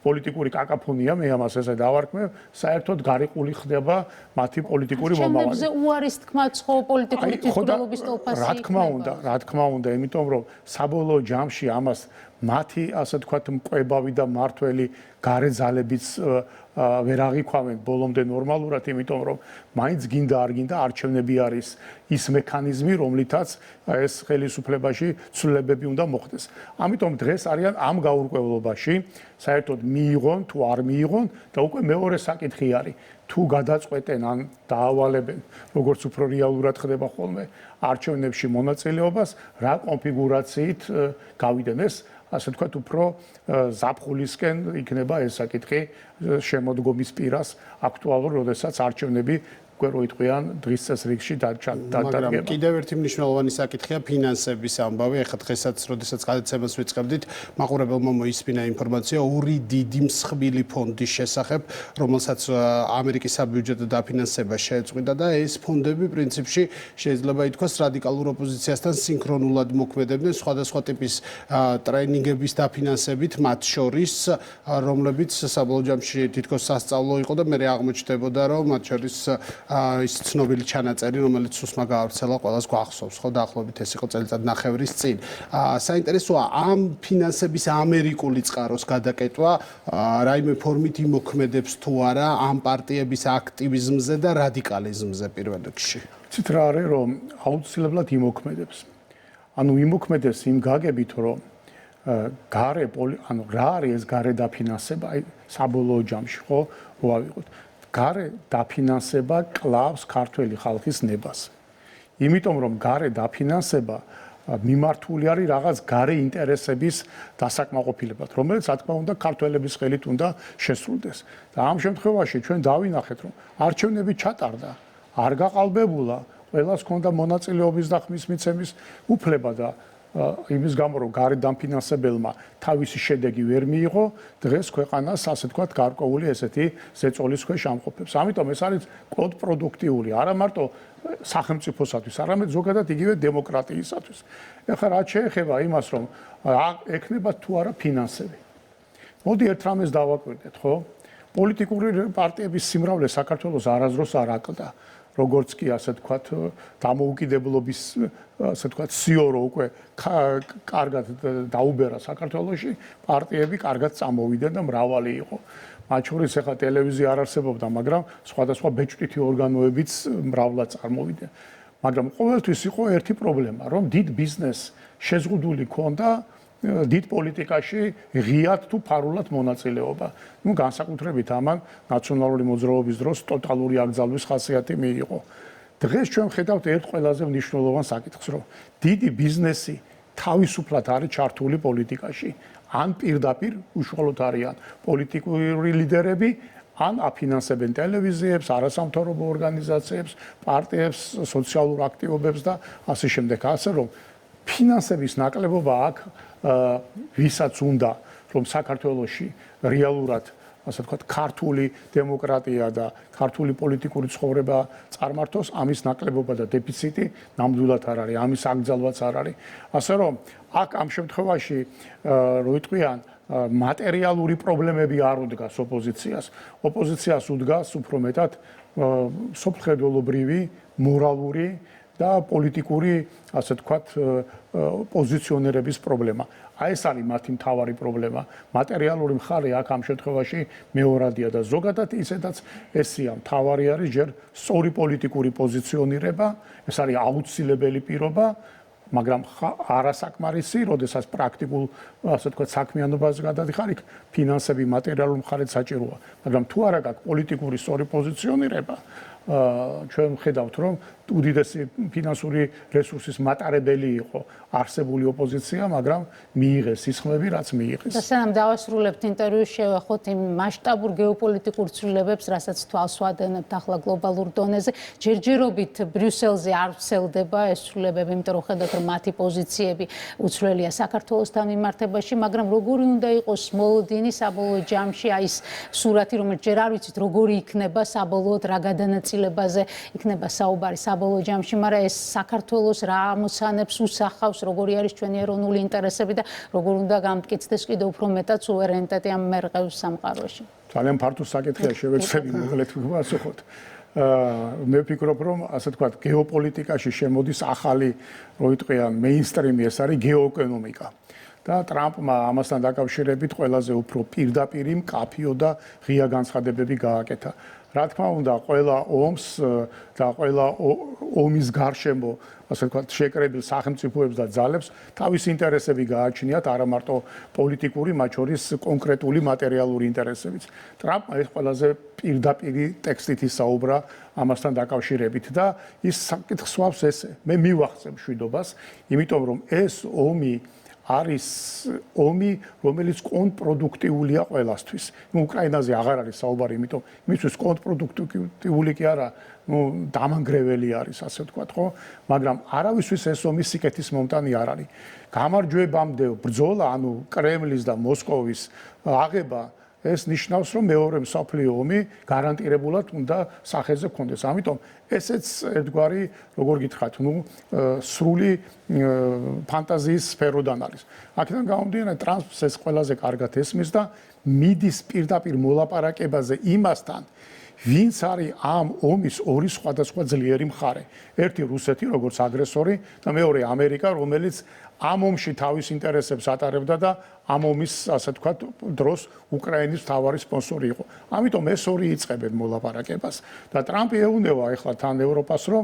პოლიტიკური კაკაფონია, მე ამას ესე დავარქმევ, საერთოდ გარიყული ხდება მათი პოლიტიკური მომავალი. არჩევნებზე უარის თქმაც ხო პოლიტიკური თვითმმართველობის ტოლფასი იქნება. რა თქმა უნდა, იმიტომ რომ საბოლოო ჯამში ამას მათი, ასე ვთქვათ, მკვებავი და მართველი გარე ძალებიც ვერ აღიქვამენ ბოლომდე ნორმალურად, იმიტომ რომ მაინც გინდა არ გინდა არჩევნები არის ის მექანიზმი, რომლითაც ეს ხელისუფლებაში ცვლილებები უნდა მოხდეს. ამიტომ დღეს არიან ამ გაურკვევლობაში, საერთოდ მიიღონ თუ არ მიიღონ და უკვე მეორე საკითხი არის, თუ გადაწყვეტენ ან დაავალებენ, როგორც უფრო რეალურად ხდება ხოლმე არჩევნებში მონაწილეობას, რა კონფიგურაციით გავიდნენ ეს ასე ვთქვათ, უფრო ზაფხულისკენ იქნება ეს საკითხი შემოდგომის პირას აქტუალური, როდესაც არჩევნები უკვე რო იტყვიან დღის წესრიგში დადგება. მაგრამ კიდევ ერთი მნიშვნელოვანი საკითხია ფინანსების ამბავი. ეხლა დღესაც, როდესაც გადაცემას ვიწყებდით, მაყურებელმა მოისმინა ინფორმაცია ორი დიდი მსხვილი ფონდის შესახებ, რომელსაც ამერიკის საბიუჯეტო დაფინანსება შეეწყვიტა და ეს ფონდები პრინციპში შეიძლება ითქვას რადიკალურ ოპოზიციასთან სინქრონულად მოქმედებდნენ სხვადასხვა ტიპის ტრენინგების დაფინანსებით, მათ შორის, რომლებიც საბოლოო ჯამში პერიოდში თითქოს სასწავლო იყო და მე აღმოჩნდებოდა რომ მათ შორის ის ცნობილი ჩანაწერი რომელიც სუსმა გაავრცელა ყველას გვახსოვს ხო დაახლოებით ეს იყო წელიწად ნახევრის წინ საინტერესოა ამ ფინანსების ამერიკული წყაროს გადაკეტვა რაიმე ფორმით იმოქმედებს თუ არა ამ პარტიების აქტივიზმზე და რადიკალიზმზე პირველ რიგში ცით რა არის რომ აუცილებლად იმოქმედებს ანუ იმოქმედებს იმ გაგებით რომ გარე ანუ რა არის ეს გარე დაფინანსება აი საბოლოო ჯამში ხო ვავიღოთ გარე დაფინანსება კლავს ქართველი ხალხის ნებას იმიტომ რომ გარე დაფინანსება მიმართული არის რაღაც გარე ინტერესების დასაკმაყოფილებად რომელიც რა თქმა უნდა ქართველების ხელით უნდა შესრულდეს და ამ შემთხვევაში ჩვენ დავინახეთ რომ არჩევნები ჩატარდა არ გაყალბებულა ყველას ჰქონდა მონაწილეობის და ხმის მიცემის უფლება და იმის გამო რომ გარე დამფინანსებელმა თავისი შედეგი ვერ მიიღო დღეს ქვეყანას ასე ვთქვათ გარკვეული ესეთი ზეწოლის ქვეშ ამყოფებს ამიტომ ეს არის კონტრპროდუქტიული არა მარტო სახელმწიფოსათვის არამედ ზოგადად იგივე დემოკრატიისათვის ეხლა რაც შეეხება იმას რომ ექნება თუ არა ფინანსები მოდი ერთ რამეს დავაკვირდეთ ხო პოლიტიკური პარტიების სიმრავლე საქართველოს არასდროს არ აკლდა როგორც კი ასე ვთქვათ დამოუკიდებლობის ასე ვთქვათ სიორო უკვე კარგად დაუბერა საქართველოში პარტიები კარგად წამოვიდნენ და მრავალი იყო მათ შორის ახლა ტელევიზია არ არსებობდა მაგრამ სხვადასხვა ბეჭდვითი ორგანოებიც მრავლად წარმოვიდნენ მაგრამ ყოველთვის იყო ერთი პრობლემა რომ დიდ ბიზნესს შეზღუდული ქონდა დიდ პოლიტიკაში ღიად თუ ფარულად მონაწილეობა. ნუ განსაკუთრებით ამან ნაციონალური მოძრაობის დროს ტოტალური აკრძალვის ხასიათი მიიღო. დღეს ჩვენ ხედავთ ერთ ყველაზე მნიშვნელოვან საკითხს, რომ დიდი ბიზნესი თავისუფლად არის ჩართული პოლიტიკაში. ან პირდაპირ უშუალოდ არიან პოლიტიკური ლიდერები, ან აფინანსებენ ტელევიზიებს, არასამთავრობო ორგანიზაციებს, პარტიებს, სოციალურ აქტივობებს და ასე შემდეგ. ასე რომ ფინანსების ნაკლებობა აქ ვისაც უნდა რომ საქართველოში რეალურად ასე ვთქვათ ქართული დემოკრატია და ქართული პოლიტიკური ცხოვრება წარმართოს ამის ნაკლებობა და დეფიციტი ნამდვილად არ არის ამის აკრძალვაც არ არის ასე რომ აქ ამ შემთხვევაში რო იტყვიან მატერიალური პრობლემები არ უდგას ოპოზიციას ოპოზიციას უდგას უფრო მეტად სოფლმხედველობრივი მორალური და პოლიტიკური ასე ვთქვათ პოზიციონერების პრობლემა. აი ეს არის მათი მთავარი პრობლემა. მატერიალური მხარე აქ ამ შემთხვევაში მეორადია და ზოგადად ისედაც ესია მთავარი არის ჯერ სწორი პოლიტიკური პოზიციონირება, ეს არის აუცილებელი პირობა, მაგრამ არასაკმარისი, როდესაც პრაქტიკულ ასე ვთქვათ საქმიანობაზე გადადიხარ, იქ ფინანსები, მატერიალური მხარეც საჭიროა, მაგრამ თუ არა გაქვს პოლიტიკური სწორი პოზიციონირება ჩვენ ხედავთ რომ უდიდესი ფინანსური რესურსის მატარებელი იყო არსებული ოპოზიცია, მაგრამ მიიღეს სისხლები, რაც მიიღეს. და სანამ დავასრულებთ ინტერვიუს, შევეხოთ იმ მასშტაბურ გეოპოლიტიკურ ცვლილებებს, რასაც თვალს ვადენებთ ახლა გლობალურ დონეზე. ჯერჯერობით ბრიუსელზე არ ვრცელდება ეს ცვლილებები, იმიტომ რომ ხედავთ რომ მათი პოზიციები უცვლელია საქართველოსთან მიმართებაში, მაგრამ როგორი უნდა იყოს მოლოდინი საბოლოო ჯამში, აი ეს სურათი, რომელიც ჯერ არ ვიცით როგორი იქნება საბოლოოდ რა გადანაწილებაზე იქნება საუბარი საბოლოო ჯამში, მაგრამ ეს საქართველოს რა ამოცანებს უსახავს, როგორი არის ჩვენი ეროვნული ინტერესები და როგორ უნდა გამტკიცდეს კიდევ უფრო მეტად სუვერენიტეტი ამ მერყევ სამყაროში. ძალიან ფართო საკითხია, შევეცდები მოკლედ ვასახოთ. მე ვფიქრობ, რომ ასე ვთქვათ, გეოპოლიტიკაში შემოდის ახალი, რო იტყვიან, მეინსტრიმი, ეს არის გეოეკონომიკა. და ტრამპმა ამასთან დაკავშირებით ყველაზე უფრო პირდაპირი, მკაფიო და ღია განცხადებები გააკეთა. რა თქმა უნდა, ყველა ომს და ყველა ომის გარშემო, ასე ვთქვათ, შეკრებილ სახელმწიფოებს და ძალებს თავის ინტერესები გააჩნიათ, არა მარტო პოლიტიკური, მათ შორის კონკრეტული მატერიალური ინტერესებიც. ტრამპმა ეს ყველაზე პირდაპირი ტექსტით ისაუბრა ამასთან დაკავშირებით და ის საკითხს სვავს ესე. მე მივახცევ მშვიდობას, იმიტომ რომ ეს ომი არის ომი, რომელიც კონტრპროდუქტიულია ყველასთვის. ნუ უკრაინაზე აღარ არის საუბარი, იმიტომ იმისთვის კონტრპროდუქტიული კი არა, ნუ დამანგრეველი არის, ასე ვთქვათ, ხო? მაგრამ არავისთვის ეს ომი სიკეთის მომტანი არ არის. გამარჯვებამდე ბრძოლა, ანუ კრემლის და მოსკოვის აღება ეს ნიშნავს, რომ მეორე მსოფლიო ომი გარანტირებულად უნდა სახეზე გქონდეს. ამიტომ ესეც ერთგვარი, როგორ გითხრათ, სრული ფანტაზიის სფეროდან არის. აქედან გამომდინარე, ტრამპს ეს ყველაზე კარგად ესმის და მიდის პირდაპირ მოლაპარაკებაზე იმასთან, ვინც არის ამ ომის ორი სხვადასხვა ძლიერი მხარე. ერთი რუსეთი, როგორც აგრესორი და მეორე ამერიკა, რომელიც ამ ომში თავის ინტერესებს ატარებდა და ამ ომის, ასე ვთქვათ, დროს უკრაინის მთავარი სპონსორი იყო. ამიტომ ეს ორი იწყებენ მოლაპარაკებას და ტრამპი ეუბნება ახლა თან ევროპას, რომ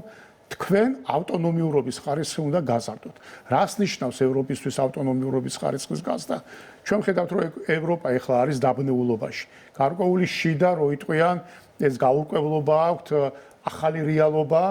თქვენ ავტონომიურობის ხარისხი უნდა გაზარდოთ. რას ნიშნავს ევროპისთვის ავტონომიურობის ხარისხის გაზრდა? ჩვენ ხედავთ, რომ ევროპა ახლა არის დაბნეულობაში. გარკვეული შიდა რო იტყვიან, ეს გაურკვევლობა აქვთ, ახალი რეალობა,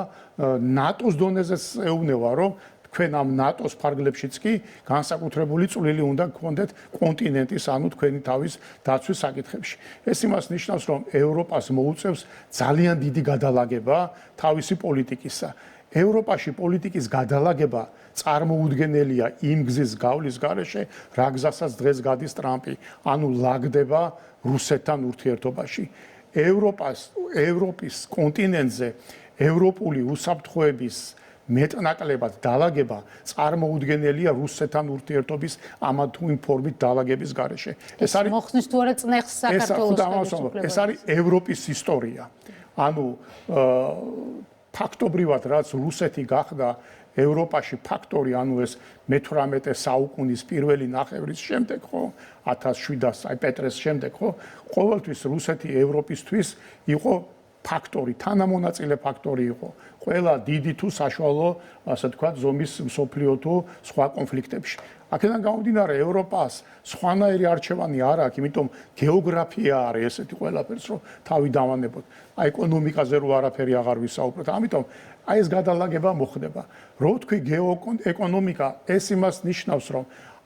ნატოს დონეზეც ეუბნება, რომ თქვენ ამ ნატოს ფარგლებშიც კი განსაკუთრებული წვლილი უნდა გქონდეთ კონტინენტის, ანუ თქვენი თავის დაცვის საკითხებში. ეს იმას ნიშნავს, რომ ევროპას მოუწევს ძალიან დიდი გადალაგება თავისი პოლიტიკისა. ევროპაში პოლიტიკის გადალაგება წარმოუდგენელია იმ გზის გავლის გარეშე, რა გზასაც დღეს გადის ტრამპი, ანუ ლაგდება რუსეთთან ურთიერთობაში. ევროპის კონტინენტზე ევროპული უსაფრთხოების მეტნაკლებად დალაგება წარმოუდგენელია რუსეთთან ურთიერთობის ამა თუ იმ ფორმით დალაგების გარეშე. ეს არის მოხსნის თუ არა წნეხს საქართველოს. ეს არის ევროპის ისტორია. ანუ ფაქტობრივად რაც რუსეთი გახდა ევროპაში ფაქტორი, ანუ ეს მე-18 საუკუნის პირველი ნახევრის შემდეგ, ხო, 1700 აი პეტრეს შემდეგ, ხო, ყოველთვის რუსეთი ევროპისთვის იყო ფაქტორი, თანამონაწილე ფაქტორი იყო. ყველა დიდი თუ საშუალო, ასე ვთქვათ, ზომის მსოფლიო თუ სხვა კონფლიქტებში. აქედან გამომდინარე, ევროპას სხვანაირი არჩევანი არ აქვს, იმიტომ გეოგრაფია არის ესეთი ყველაფერს, რომ თავი დავანებოთ. აი ეკონომიკაზე რო არაფერი აღარ ვისაუბროთ. ამიტომ აი ეს გადალაგება მოხდება. რო თქვი გეოეკონომიკა, ეს იმას ნიშნავს, რომ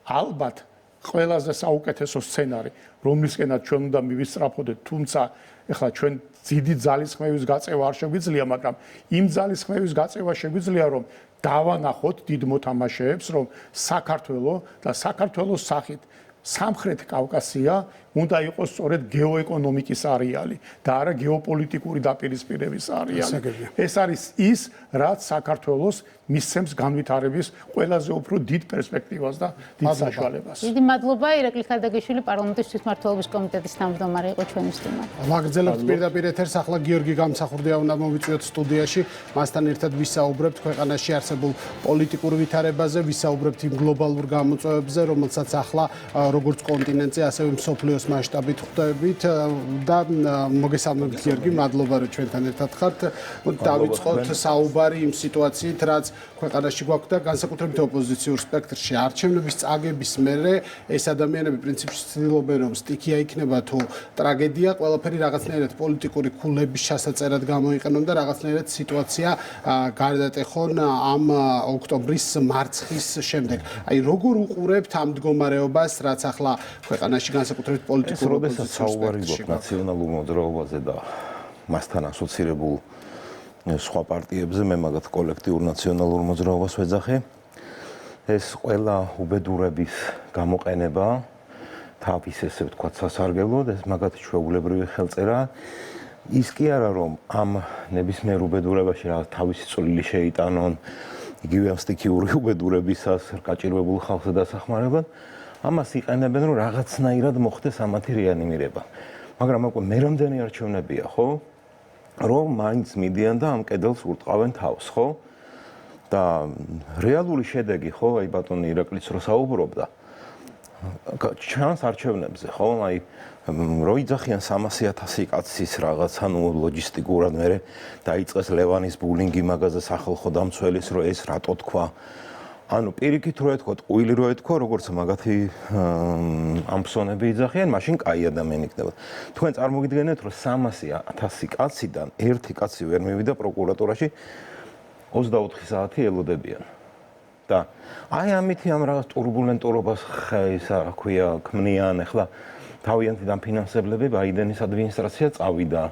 ალბათ ყველაზე საუკეთესო სცენარი, რომლისკენაც ჩვენ უნდა მივისწრაფოდეთ, თუმცა ეხლა ჩვენ ძიდი ძალისხმევის გაწევა არ შეგვიძლია, მაგრამ იმ ძალისხმევის გაწევა შეგვიძლია, რომ დავანახოთ დიდ მოთამაშეებს, რომ საქართველო და საქართველოს სახით სამხრეთ კავკასია უნდა იყოს სწორედ გეოეკონომიკის არეალი და არა გეოპოლიტიკური დაპირისპირების არეალი. ეს არის ის, რაც საქართველოს მისცემს განვითარების ყველაზე უფრო დიდ პერსპექტივას და დიდ საშუალებას. დიდი მადლობა, ირაკლი ქადაგიშვილი, პარლამენტის თვითმმართველობის კომიტეტის თავმჯდომარე იყო ჩვენი სტუმარი. ვაგრძელებთ პირდაპირ ეთერს, ახლა გიორგი გამსახურდია უნდა მოვიწვიოთ სტუდიაში, მასთან ერთად ვისაუბრებთ ქვეყანაში არსებულ პოლიტიკურ ვითარებაზე, ვისაუბრებთ იმ გლობალურ გამოწვევებზე, რომელსაც ახლა როგორც კონტინენტზე, ასევე მსოფლიოს მასშტაბით ხვდებით და მოგესალმებით გიორგი, მადლობა რომ ჩვენთან ერთად ხართ. დავიწყოთ საუბარი იმ სიტუაციით, რაც ქვეყანაში გვაქვს და განსაკუთრებით ოპოზიციურ სპექტრში არჩევნების წაგების მერე ეს ადამიანები პრინციპში ცდილობენ რომ სტიქია იქნება თუ ტრაგედია, ყველაფერი რაღაცნაირად პოლიტიკური ქულების ჩასაწერად გამოიყენონ და რაღაცნაირად სიტუაცია გარდატეხონ ამ ოქტომბრის მარცხის შემდეგ. აი როგორ უყურებთ ამ მდგომარეობას, რაც ახლა ქვეყანაში განსაკუთრებით პოლიტიკურ ოპოზიციურ სპექტრში ნაციონალურ მოძრაობაზე და მასთან ასოცირებულ სხვა პარტიებზე, მე მაგათ კოლექტიურ ნაციონალურ მოძრაობას ვეძახე. ეს ყველა უბედურების გამოყენება თავის ესე ვთქვათ სასარგებლოდ, ეს მაგათ ჩვეულებრივი ხელწერა. ის კი არა რომ ამ ნებისმიერ უბედურებაში რა თავისი წვლილი შეიტანონ იგივე ამ სტიქიური უბედურებისას გაჭირვებულ ხალხზე დასახმარებლად, ამას იყენებენ რომ რაღაცნაირად მოხდეს ამათი რეანიმირება. მაგრამ უკვე მე რამდენი არჩევნებია, ხო? რომ მაინც მიდიან და ამ კედელს ურტყავენ თავს, ხო? და რეალური შედეგი, ხო, აი ბატონი ირაკლიც რო საუბრობდა, ჩანს არჩევნებზე, ხო? აი რო იძახიან 300,000 კაცის რაღაც, ანუ ლოჯისტიკურად მე დაიწყეს ლევანის ბულინგი მაგაზე სახალხო დამცველის, რომ ეს რატო თქვა. ანუ პირიქით რო ეთქვა, ყույლი რო ეთქვა, როგორც მაგათი ამფსონები იძახიან, მაშინ კაი ადამიანი იქნება. თქვენ წარმოგიდგენთ, რომ 300,000 კაციდან ერთი კაცი ვერ მივიდა პროკურატურაში 24 საათი ელოდებიან. და აი ამითი ამ რაღაც ტურბულენტურობას ისა რა ქვია, ქმნიან, ახლა თავიანთი დამფინანსებლები ბაიდენის ადმინისტრაცია წავიდა.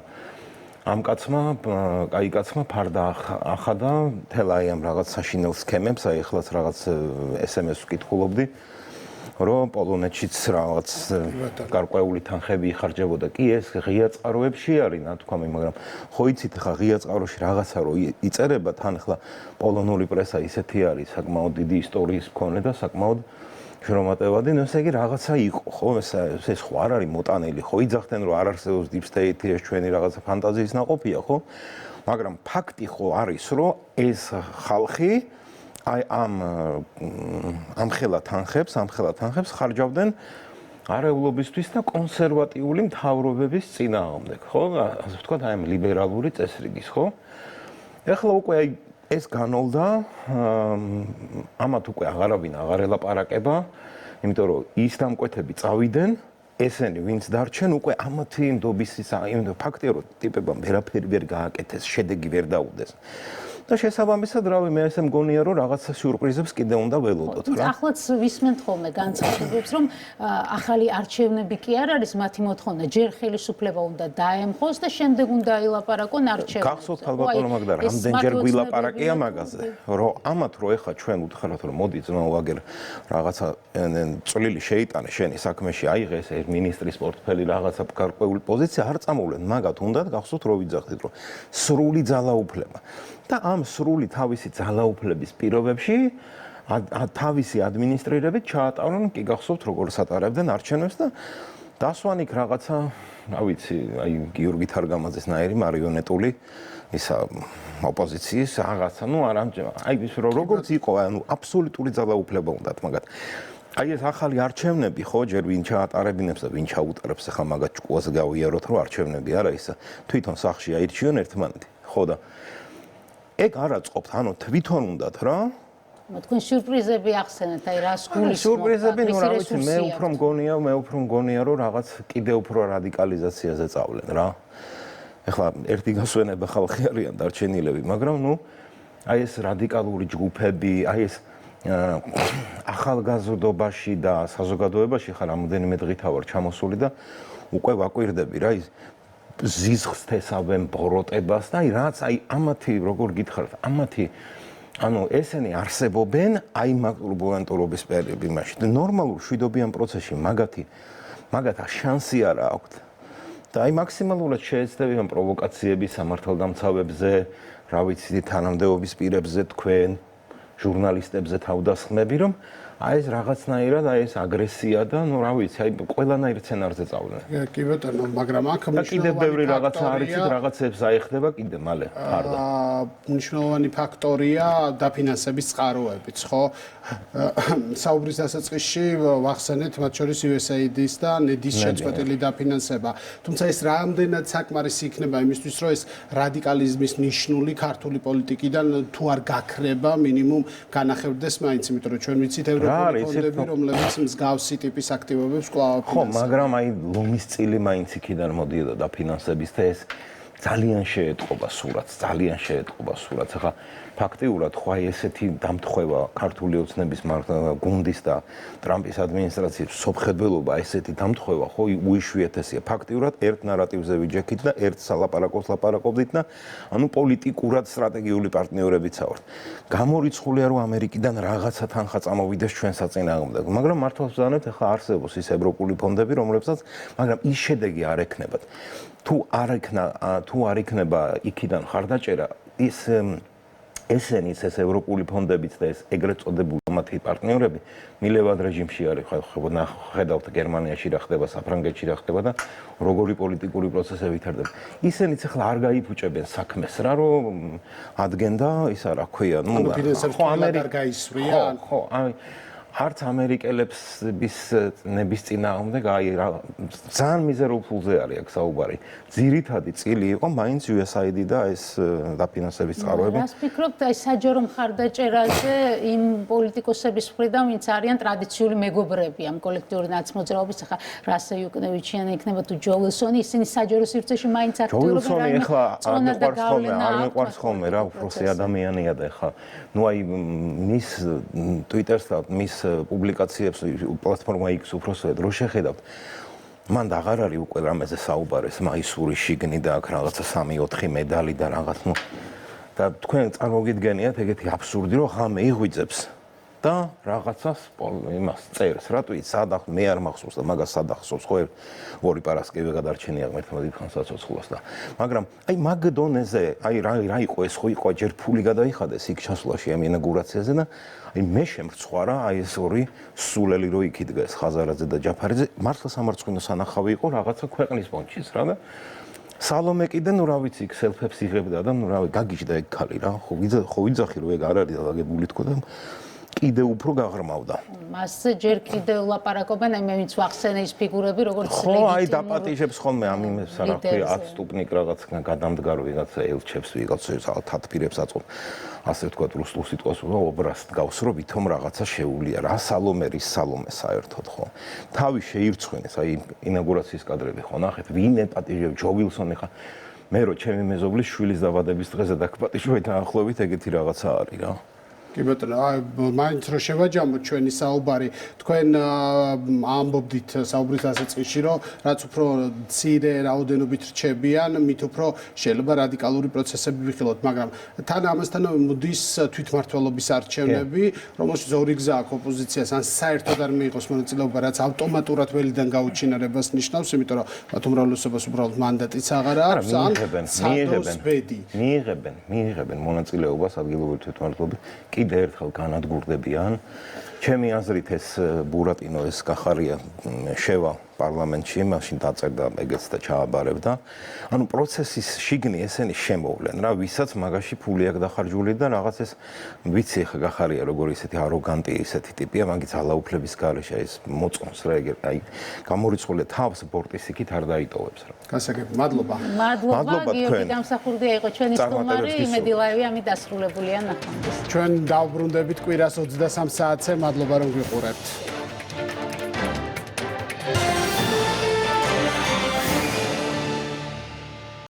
ამ კაცმა, კაი კაცმა ფარდა ახადა თელ აი ამ რაღაც საშინელ სქემებს, აი ახლაც რაღაც SMS-ს ვკითხულობდი, რომ პოლონეთშიც რაღაც გარკვეული თანხები იხარჯებოდა. კი ეს ღია წყაროებში არის ნათქვამი, მაგრამ ხო იცით ხა ღია წყაროში რაღაცა რო იწერება თან ხლა პოლონური პრესა ისეთი არის საკმაოდ დიდი ისტორიის მქონე და საკმაოდ შრომატევადი, ნუ ესე იგი რაღაცა იყო, ხო, ეს ხო არ არის მოტანილი, ხო იძახდნენ რომ არ არსებობს deep state, ეს ჩვენი რაღაცა ფანტაზიის ნაყოფია, ხო? მაგრამ ფაქტი ხო არის, რომ ეს ხალხი აი ამ ხელა თანხებს ხარჯავდნენ არეულობისთვის და კონსერვატიული მთავრობების წინააღმდეგ, ხო? ასე ვთქვათ, აი ამ ლიბერალური წესრიგის, ხო? ეხლა უკვე აი ეს განოლდა, ამათ უკვე აღარავინ აღარ ელაპარაკება, იმიტომ რომ ის დამკვეთები წავიდნენ, ესენი ვინც დარჩენ, უკვე ამათი ნდობის ფაქტია, რომ ტიპებმა ვერაფერი ვერ გააკეთეს, შედეგი ვერ დაუდეს. და შესაბამისად, რავი, მე ესე მგონია, რომ რაღაცა სიურპრიზებს კიდე უნდა ველოდოთ რა. ახლაც ვისმენთ ხოლმე განცხადებებს, რომ ახალი არჩევნები კი არ არის მათი მოთხოვნა, ჯერ ხელისუფლება უნდა დაემხოს და შემდეგ უნდა ილაპარაკონ არჩევნებზე. გახსოვთ ალბათ რომ მაგდა რამდენჯერ გვილაპარაკია მაგაზე, რომ ამათ რო ეხა ჩვენ უთხრათ რომ მოდი ძმაო აგერ რაღაცა წვლილი შეიტანე შენი საქმეში, აიღე ეს მინისტრის პორტფელი რაღაცა გარკვეული პოზიცია არ წამოვლენ, მაგათ უნდათ გახსოვთ რო ვიძახდით რომ სრული ძალაუფლება და ამ სრული თავისი ძალაუფლების პირობებში თავისი ადმინისტრირებით ჩაატარონ, კი გახსოვთ როგორ სატარებდნენ არჩევნებს და დასვან იქ რაღაცა, რა ვიცი, აი გიორგი თარგამაძის ნაირი მარიონეტული ისა ოპოზიციის რაღაცა, ნუ არ აი ის როგორც იყო, ანუ აბსოლუტური ძალაუფლება უნდათ მაგათ. აი ეს ახალი არჩევნები ხო, ჯერ ვინ ჩაატარებინებს და ვინ ჩაუტარებს, ახლა მაგათ ჭკუაზე გავიაროთ, რომ არჩევნები არა ისა, თვითონ სახში აირჩიონ ერთმანეთი, ხო და ეგ არ აწყობთ, ანუ თვითონ უნდათ რა. თქვენ სიურპრიზები ახსენეთ, აი რას გულისხმობთ? სიურპრიზები, ნუ რა ვიცი, მე უფრო მგონია, რომ რაღაც კიდე უფრო რადიკალიზაციაზე წავლენ რა. ეხლა ერთი გასვენება ხალხი არიან დარჩენილები, მაგრამ ნუ აი ეს რადიკალური ჯგუფები, აი ეს ახალგაზრდობაში და საზოგადოებაში ხარ რამოდენიმე დღით ვარ ჩამოსული და უკვე ვაკვირდები რა ის ზიზღს თესავენ ბოროტებას და აი რაც აი ამათი როგორ გითხართ ამათი ანუ ესენი არსებობენ აი მაგურბოვანტურობის პერიოდი მაშინ ნორმალურ შვიდობიან პროცესში მაგათა შანსი არ აქვთ და აი მაქსიმალურად შეეცდებიან პროვოკაციების სამართალდამცავებზე რა ვიცი თანამდებობის პირებზე თქვენ ჟურნალისტებზე თავდასხმები რომ აი ეს რაღაცნაირად აი ეს აგრესია და ნუ რა ვიცი აი ყველანაირ სცენარზე წავლენ. კი ბატონო, მაგრამ აქ კიდე ბევრი რაღაცა არიცით, რაღაცებს აიხდება კიდე მალე ხარდა. მნიშვნელოვანი ფაქტორია დაფინანსების წყაროებიც, ხო? საუბრის დასაწყისში ვახსენეთ მათ შორის USAID-ის და NED-ის შეწყვეტილი დაფინანსება. თუმცა ეს რამდენად საკმარისი იქნება იმისთვის, რომ ეს რადიკალიზმის ნიშნული ქართული პოლიტიკიდან თუ არ გაქრება, მინიმუმ განახევდეს მაინც, იმიტომ რომ ჩვენ ვიცით ფონდები, რომლებიც მსგავსი ტიპის აქტივობებს კვლავ ხო, მაგრამ აი ლომის წილი მაინც იქიდან მოდიოდა დაფინანსების და ეს ძალიან შეეტყობა სურათს. ახლა ფაქტიურად ხო აი ესეთი დამთხევა ქართული ოცნების გუნდის და ტრამპის ადმინისტრაციის სოფხედველობა ესეთი დამთხევა ხო უიშვიათესია. ფაქტიურად ერთ ნარატივზე ვიჯექით და ერთ სალაპარაკოს ლაპარაკობდით და ანუ პოლიტიკურად სტრატეგიული პარტნიორებიც ვართ. გამორიცხულია რომ ამერიკიდან რაღაცა თანხა წამოვიდეს ჩვენ საწინააღმდეგო, მაგრამ მართლაც ვზანებთ ახლა არსებობს ის ევროპული ფონდები, რომლებსაც მაგრამ ის შედეგი არ ექნებათ. თუ არ იქნება იქიდან ხარდაჭერა ის ესენიც ეს ევროპული ფონდებიც და ეს ეგრეთ წოდებული მათი პარტნიორები მილევად რეჟიმში არის ხო ხედავთ გერმანიაში რა ხდება საფრანგეთში რა ხდება და როგორი პოლიტიკური პროცესები ვითარდება ისენიც ახლა არ გაიფუჭებენ საქმეს რა რომ ადგენდა ის რა ქვია ნუ ხო ამერიკა გაისვრია ხო არც ამერიკელებს ნების წინააღმდეგ აი რა ძალიან მიზერულ ფულზე არის აქ საუბარი. ძირითადი წილი იყო მაინც USAID და ეს დაფინანსების წყაროები. რას ფიქრობთ აი საჯარო მხარდაჭერაზე იმ პოლიტიკოსების მხრიდან ვინც არიან ტრადიციული მეგობრები ამ კოლექტიური ნაცმოძრაობის ახლა რასე იუკნევიჩიანი იქნება თუ ჯო ვილსონი ისინი საჯარო სივრცეში მაინც აქტიურობენ რა არ მეყვარს ხოლმე რა უფროსი ადამიანია და ახლა ნუ აი მის Twitter-ს და მის პუბლიკაციებს პლატფორმა X უფროსად რო შეხედავთ მან და აღარ არის უკვე რამეზე საუბარეს მაისური შიგნი და აქ რაღაცა 3-4 მედალი და რაღაც ნუ და თქვენ წარმოგიდგენიათ ეგეთი აბსურდი რომ ღამე იღვიძებს და რაღაცას იმას წერს, რატო იცი, სადახ მე არ მახსოვს და მაგას სადახსოვს ხო ორი პარასკევი გადარჩენია ღმერთმა დიდხანს საცოცხლოს და მაგრამ აი მაგ დონეზე აი რა იყო ეს ხო იყო ჯერ ფული გადაიხადეს იქ ჩასვლაში ამ ინაგურაციაზე და აი მე შემრცხვარა აი ეს ორი სულელი რო იქ იდგეს ხაზარაძე და ჯაფარიძე მართლა სამარცხვინო სანახავი იყო რაღაცა ქვეყნის პონჩის რა და სალომე კიდე ნუ რა ვიცი იქ სელფებს იღებდა და ნუ რა გაგიჟდა ეგ ქალი რა ხო ვიძახი რომ ეგ არ არის დაგებული თქო და კიდე უფრო გაღრმავდა. მასზე ჯერ კიდევ ლაპარაკობენ აი მე ვინც ვახსენე ის ფიგურები როგორც ხო, აი დაპატიჟებს ხოლმე ამ იმებს რა ქვია, აცტუპნიკ რაღაც გადამდგარ ვიღაცა ელჩებს ვიღაცა თათბირებს აწყვ. ასე ვთქვათ რუსულ სიტყვას ობრას გავს რომ ვითომ რაღაცა შეუულია რა სალომერის სალომე საერთოდ ხო. თავი შეირცხვინეს აი ინაგურაციის კადრები ხო ნახეთ ვინ ეპატიჟებს ჯო ვილსონი ხა მე რო ჩემი მეზობლის შვილის დაბადების დღეზე დაგპატიჟოე დაახლოებით ეგეთი რაღაცა არის რა. კი ბატონო, მაინც რო შევაჯამოთ ჩვენი საუბარი, თქვენ ამბობდით საუბრის დასაწყისში, რომ რაც უფრო მცირე რაოდენობით რჩებიან, მით უფრო შეიძლება რადიკალური პროცესები ვიხილოთ, მაგრამ თან ამასთანავე მოდის თვითმმართველობის არჩევნები, რომელშიც ორი გზა აქვს ოპოზიციას, ან საერთოდ არ მიიღოს მონაწილეობა, რაც ავტომატურად ველიდან გაუჩინარებას ნიშნავს, იმიტომ რომ მათ უმრავლესობას უბრალოდ მანდატიც აღარ აქვს, ან მიიღებენ მონაწილეობას ადგილობრივ თვითმმართველობის კიდე ერთხელ განადგურდებიან. ჩემი აზრით ეს ბურატინო ეს გახარია შევა პარლამენტში, მაშინ დაწერდა ეგეც და ჩააბარებდა. ანუ პროცესის შიგნი ესენი შემოვლენ რა, ვისაც მაგაში ფული აქვს დახარჯული და რაღაც ეს ვიცი ხა გახარია როგორი ისეთი აროგანტი ისეთი ტიპია, მაგის ალაუფლების გარეშე ეს მოწონს რა ეგ აი გამორიცხული თავს ბორტის იქით არ დაიტოვებს რა. გასაგები, მადლობა. მადლობა გიორგი დამსახურდია იყო ჩვენი სტუმარი, იმედი ლაივი ამით დასრულებულია ნახვამდის. ჩვენ დავბრუნდებით კვირას 23 საათზე, მადლობა რომ გიყურებთ.